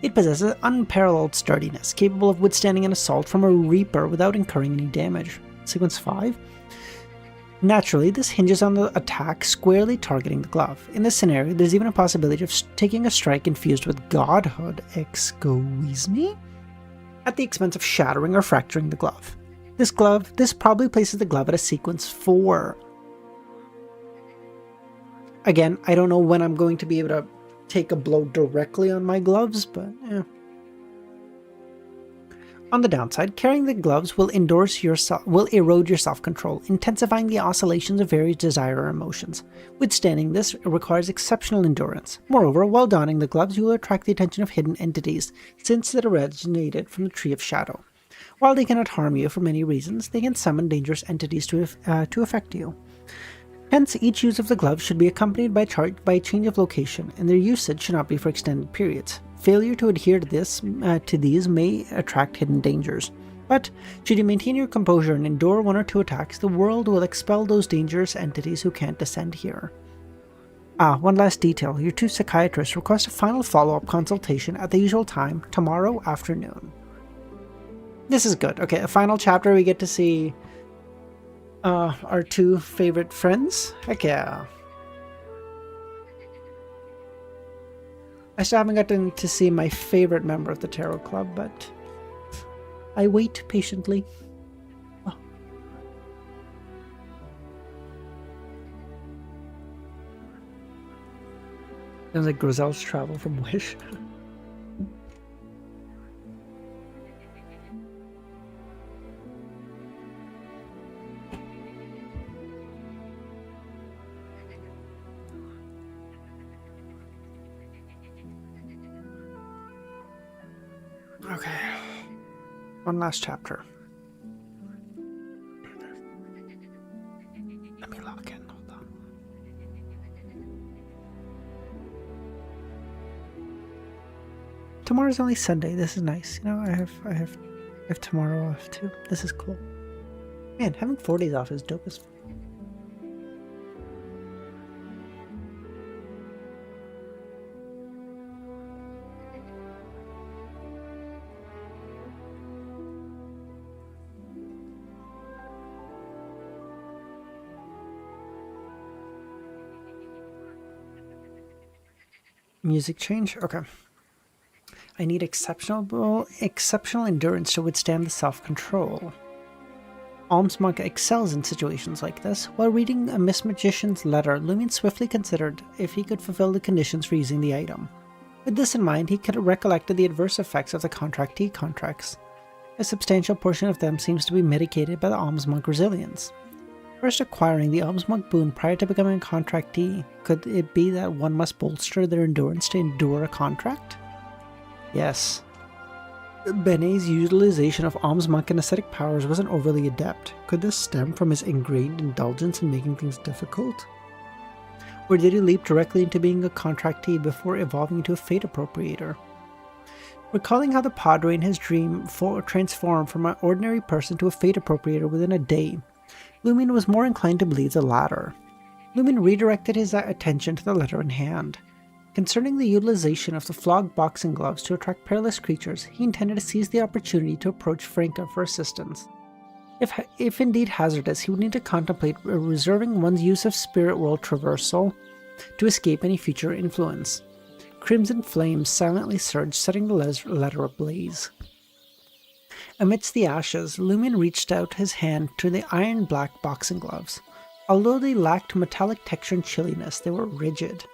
It possesses unparalleled sturdiness, capable of withstanding an assault from a Reaper without incurring any damage. Sequence 5. Naturally, this hinges on the attack squarely targeting the glove. In this scenario, there's even a possibility of taking a strike infused with godhood, excuse me, at the expense of shattering or fracturing the glove. This probably places the glove at a sequence 4. Again, I don't know when I'm going to be able to take a blow directly on my gloves, but yeah. On the downside, carrying the gloves will erode your self-control, intensifying the oscillations of various desire or emotions. Withstanding this requires exceptional endurance. Moreover, while donning the gloves, you will attract the attention of hidden entities, since it originated from the Tree of Shadow. While they cannot harm you for many reasons, they can summon dangerous entities to affect you. Hence, each use of the gloves should be accompanied by a change of location, and their usage should not be for extended periods. Failure to adhere to these may attract hidden dangers. But, should you maintain your composure and endure 1 or 2 attacks, the world will expel those dangerous entities who can't descend here. One last detail. Your 2 psychiatrists request a final follow-up consultation at the usual time, tomorrow afternoon. This is good. Okay, a final chapter we get to see our 2 favorite friends. Heck yeah. I still haven't gotten to see my favorite member of the Tarot Club, but I wait patiently. Oh. Sounds like Grisel's travel from Wish. Okay, one last chapter. Let me log in, hold on. Tomorrow's only Sunday, this is nice. You know, I have tomorrow off too. This is cool. Man, having 4 days off is dope as fuck. Music change? Okay. I need exceptional endurance to withstand the self-control. Alms Monk excels in situations like this. While reading a Miss Magician's letter, Lumion swiftly considered if he could fulfill the conditions for using the item. With this in mind, he could recollected the adverse effects of the contractee contracts. A substantial portion of them seems to be mitigated by the Alms Monk resilience. First acquiring the Alms Monk boon prior to becoming a contractee, could it be that one must bolster their endurance to endure a contract? Yes. Benet's utilization of Alms Monk and ascetic powers wasn't overly adept. Could this stem from his ingrained indulgence in making things difficult? Or did he leap directly into being a contractee before evolving into a fate appropriator? Recalling how the Padre in his dream transformed from an ordinary person to a fate appropriator within a day, Lumion was more inclined to believe the latter. Lumion redirected his attention to the letter in hand. Concerning the utilization of the flogged boxing gloves to attract perilous creatures, he intended to seize the opportunity to approach Franca for assistance. If indeed hazardous, he would need to contemplate reserving one's use of spirit world traversal to escape any future influence. Crimson flames silently surged, setting the letter ablaze. Amidst the ashes, Lumion reached out his hand to the iron-black boxing gloves. Although they lacked metallic texture and chilliness, they were rigid.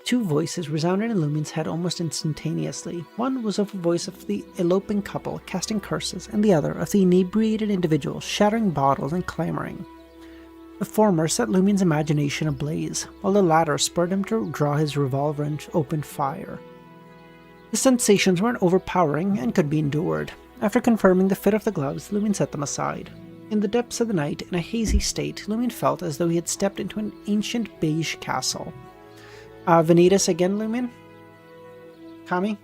Two voices resounded in Lumion's head almost instantaneously. One was of a voice of the eloping couple casting curses, and the other of the inebriated individual shattering bottles and clamoring. The former set Lumion's imagination ablaze, while the latter spurred him to draw his revolver and open fire. The sensations weren't overpowering and could be endured. After confirming the fit of the gloves, Lumion set them aside. In the depths of the night, in a hazy state, Lumion felt as though he had stepped into an ancient beige castle. Vanitas again, Lumion? Kami?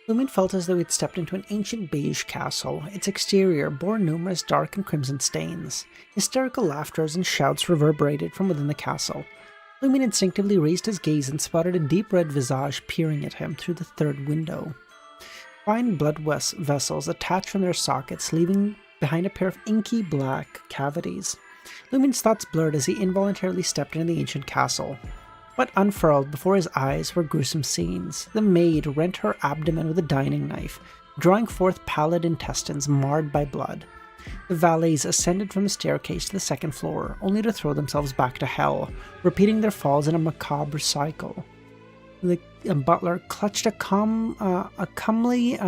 Lumion felt as though he had stepped into an ancient beige castle. Its exterior bore numerous dark and crimson stains. Hysterical laughters and shouts reverberated from within the castle. Lumion instinctively raised his gaze and spotted a deep red visage peering at him through the third window. Fine blood vessels attached from their sockets, leaving behind a pair of inky black cavities. Lumion's thoughts blurred as he involuntarily stepped into the ancient castle. What unfurled before his eyes were gruesome scenes. The maid rent her abdomen with a dining knife, drawing forth pallid intestines marred by blood. The valets ascended from the staircase to the second floor, only to throw themselves back to hell, repeating their falls in a macabre cycle. The butler clutched a comely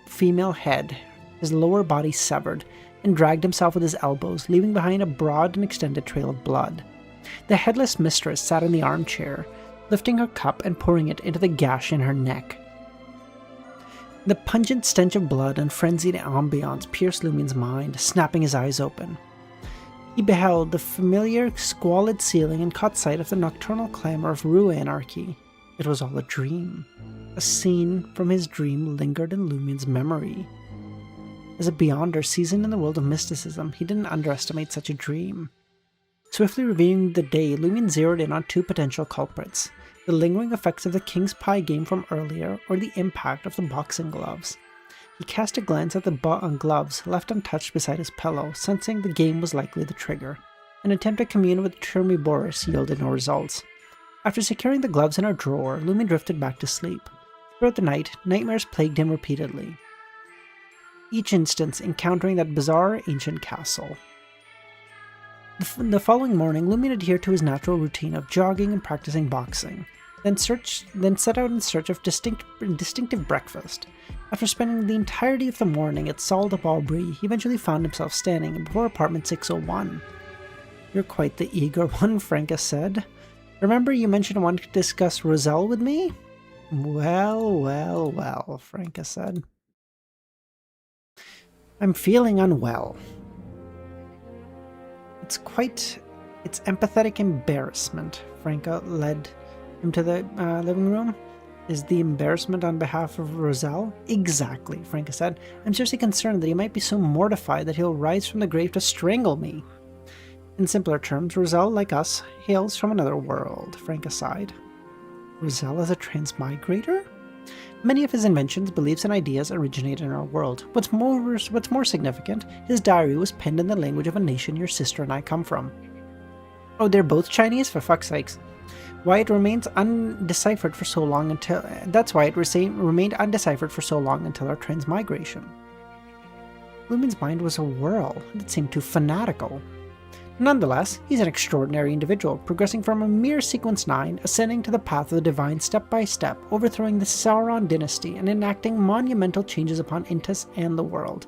female head, his lower body severed, and dragged himself with his elbows, leaving behind a broad and extended trail of blood. The headless mistress sat in the armchair, lifting her cup and pouring it into the gash in her neck. The pungent stench of blood and frenzied ambience pierced Lumion's mind, snapping his eyes open. He beheld the familiar, squalid ceiling and caught sight of the nocturnal clamor of Rue anarchy. It was all a dream. A scene from his dream lingered in Lumion's memory. As a beyonder seasoned in the world of mysticism, he didn't underestimate such a dream. Swiftly reviewing the day, Lumion zeroed in on two potential culprits: the lingering effects of the King's Pie game from earlier, or the impact of the boxing gloves. He cast a glance at the gloves left untouched beside his pillow, sensing the game was likely the trigger. An attempt to commune with Boris yielded no results. After securing the gloves in a drawer, Lumion drifted back to sleep. Throughout the night, nightmares plagued him repeatedly, each instance encountering that bizarre ancient castle. The following morning, Lumion adhered to his natural routine of jogging and practicing boxing, then set out in search of distinctive breakfast. After spending the entirety of the morning at Salle de Balbry, he eventually found himself standing before apartment 601. "You're quite the eager one," Franca said. "Remember you mentioned wanting to discuss Roselle with me?" Well, Franca said. "I'm feeling unwell." It's empathetic embarrassment. Franca led him to the living room. "Is the embarrassment on behalf of Roselle?" "Exactly," Franca said. "I'm seriously concerned that he might be so mortified that he'll rise from the grave to strangle me." "In simpler terms, Roselle, like us, hails from another world," Franca sighed. "Roselle is a transmigrator?" "Many of his inventions, beliefs, and ideas originate in our world. What's more significant, his diary was penned in the language of a nation your sister and I come from." "Oh, they're both Chinese? For fuck's sakes. Why it remains undeciphered for so long until... That's why it remained undeciphered for so long until our transmigration." Lumion's mind was a whirl. It seemed too fanatical. Nonetheless, he's an extraordinary individual, progressing from a mere Sequence 9, ascending to the path of the divine step by step, overthrowing the Sauron dynasty, and enacting monumental changes upon Intus and the world.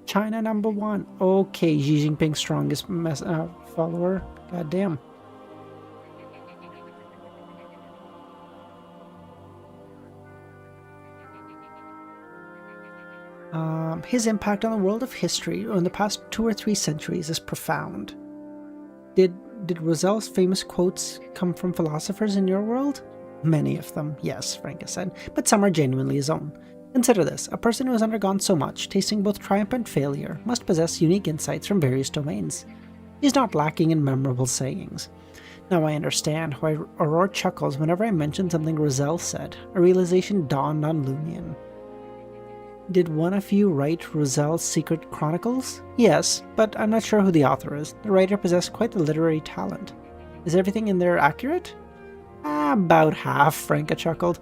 China #1. Okay, Xi Jinping's strongest follower. Goddamn. His impact on the world of history in the past 2 or 3 centuries is profound. Did Roselle's famous quotes come from philosophers in your world? Many of them, yes, Franca said, but some are genuinely his own. Consider this: a person who has undergone so much, tasting both triumph and failure, must possess unique insights from various domains. He's not lacking in memorable sayings. Now I understand why Aurora chuckles whenever I mention something Roselle said. A realization dawned on Lumion. Did one of you write Roselle's Secret Chronicles? Yes, but I'm not sure who the author is. The writer possessed quite the literary talent. Is everything in there accurate? About half, Franca chuckled.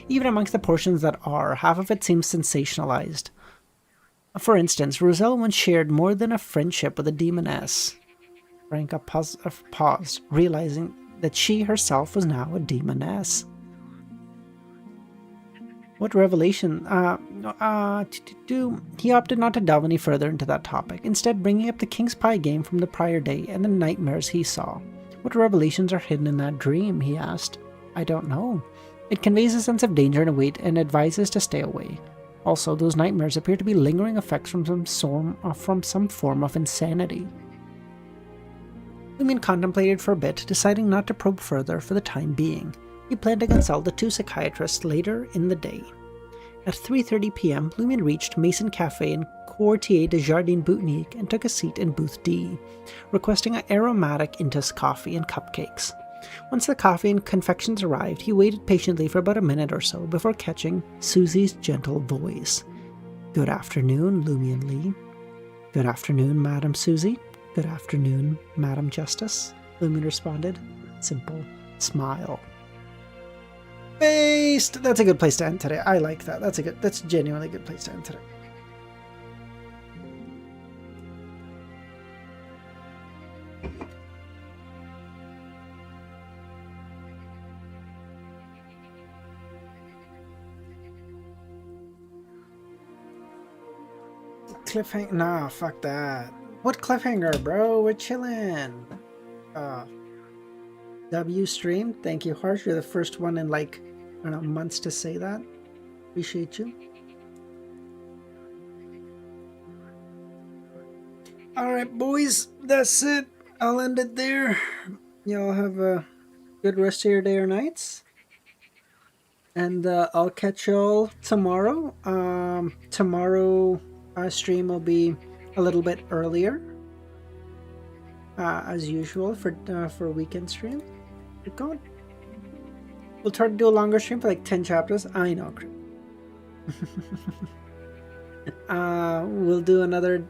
Even amongst the portions that are, half of it seems sensationalized. For instance, Roselle once shared more than a friendship with a demoness. Franca paused, realizing that she herself was now a demoness. What revelation? He opted not to delve any further into that topic, instead bringing up the King's Pie game from the prior day and the nightmares he saw. What revelations are hidden in that dream? He asked. I don't know. It conveys a sense of danger and weight and advises to stay away. Also, those nightmares appear to be lingering effects from some form of insanity. Lumion contemplated for a bit, deciding not to probe further for the time being. He planned to consult the two psychiatrists later in the day. At 3:30 p.m., Lumion reached Mason Cafe in Quartier de Jardin Botanique and took a seat in booth D, requesting an aromatic Intus coffee and cupcakes. Once the coffee and confections arrived, he waited patiently for about a minute or so before catching Susie's gentle voice. Good afternoon, Lumion Lee. Good afternoon, Madam Susie. Good afternoon, Madam Justice, Lumion responded. Simple smile. Based! That's a good place to end today. I like that. That's a genuinely good place to end today. Cliffhanger? Nah, fuck that. What cliffhanger, bro? We're chilling. W stream. Thank you, Harsh. You're the first one in like, I don't know, months to say that. Appreciate you. Alright, boys. That's it. I'll end it there. Y'all have a good rest of your day or nights. And I'll catch y'all tomorrow. Tomorrow stream will be a little bit earlier, as usual for weekend stream. Keep going. We'll try to do a longer stream for like 10 chapters. I know. We'll do another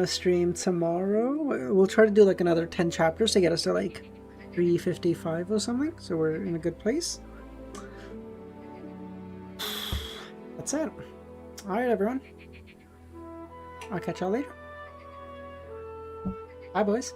stream tomorrow. We'll try to do like another 10 chapters to get us to like 355 or something. So we're in a good place. That's it. Alright, everyone. I'll catch y'all later. Bye, boys.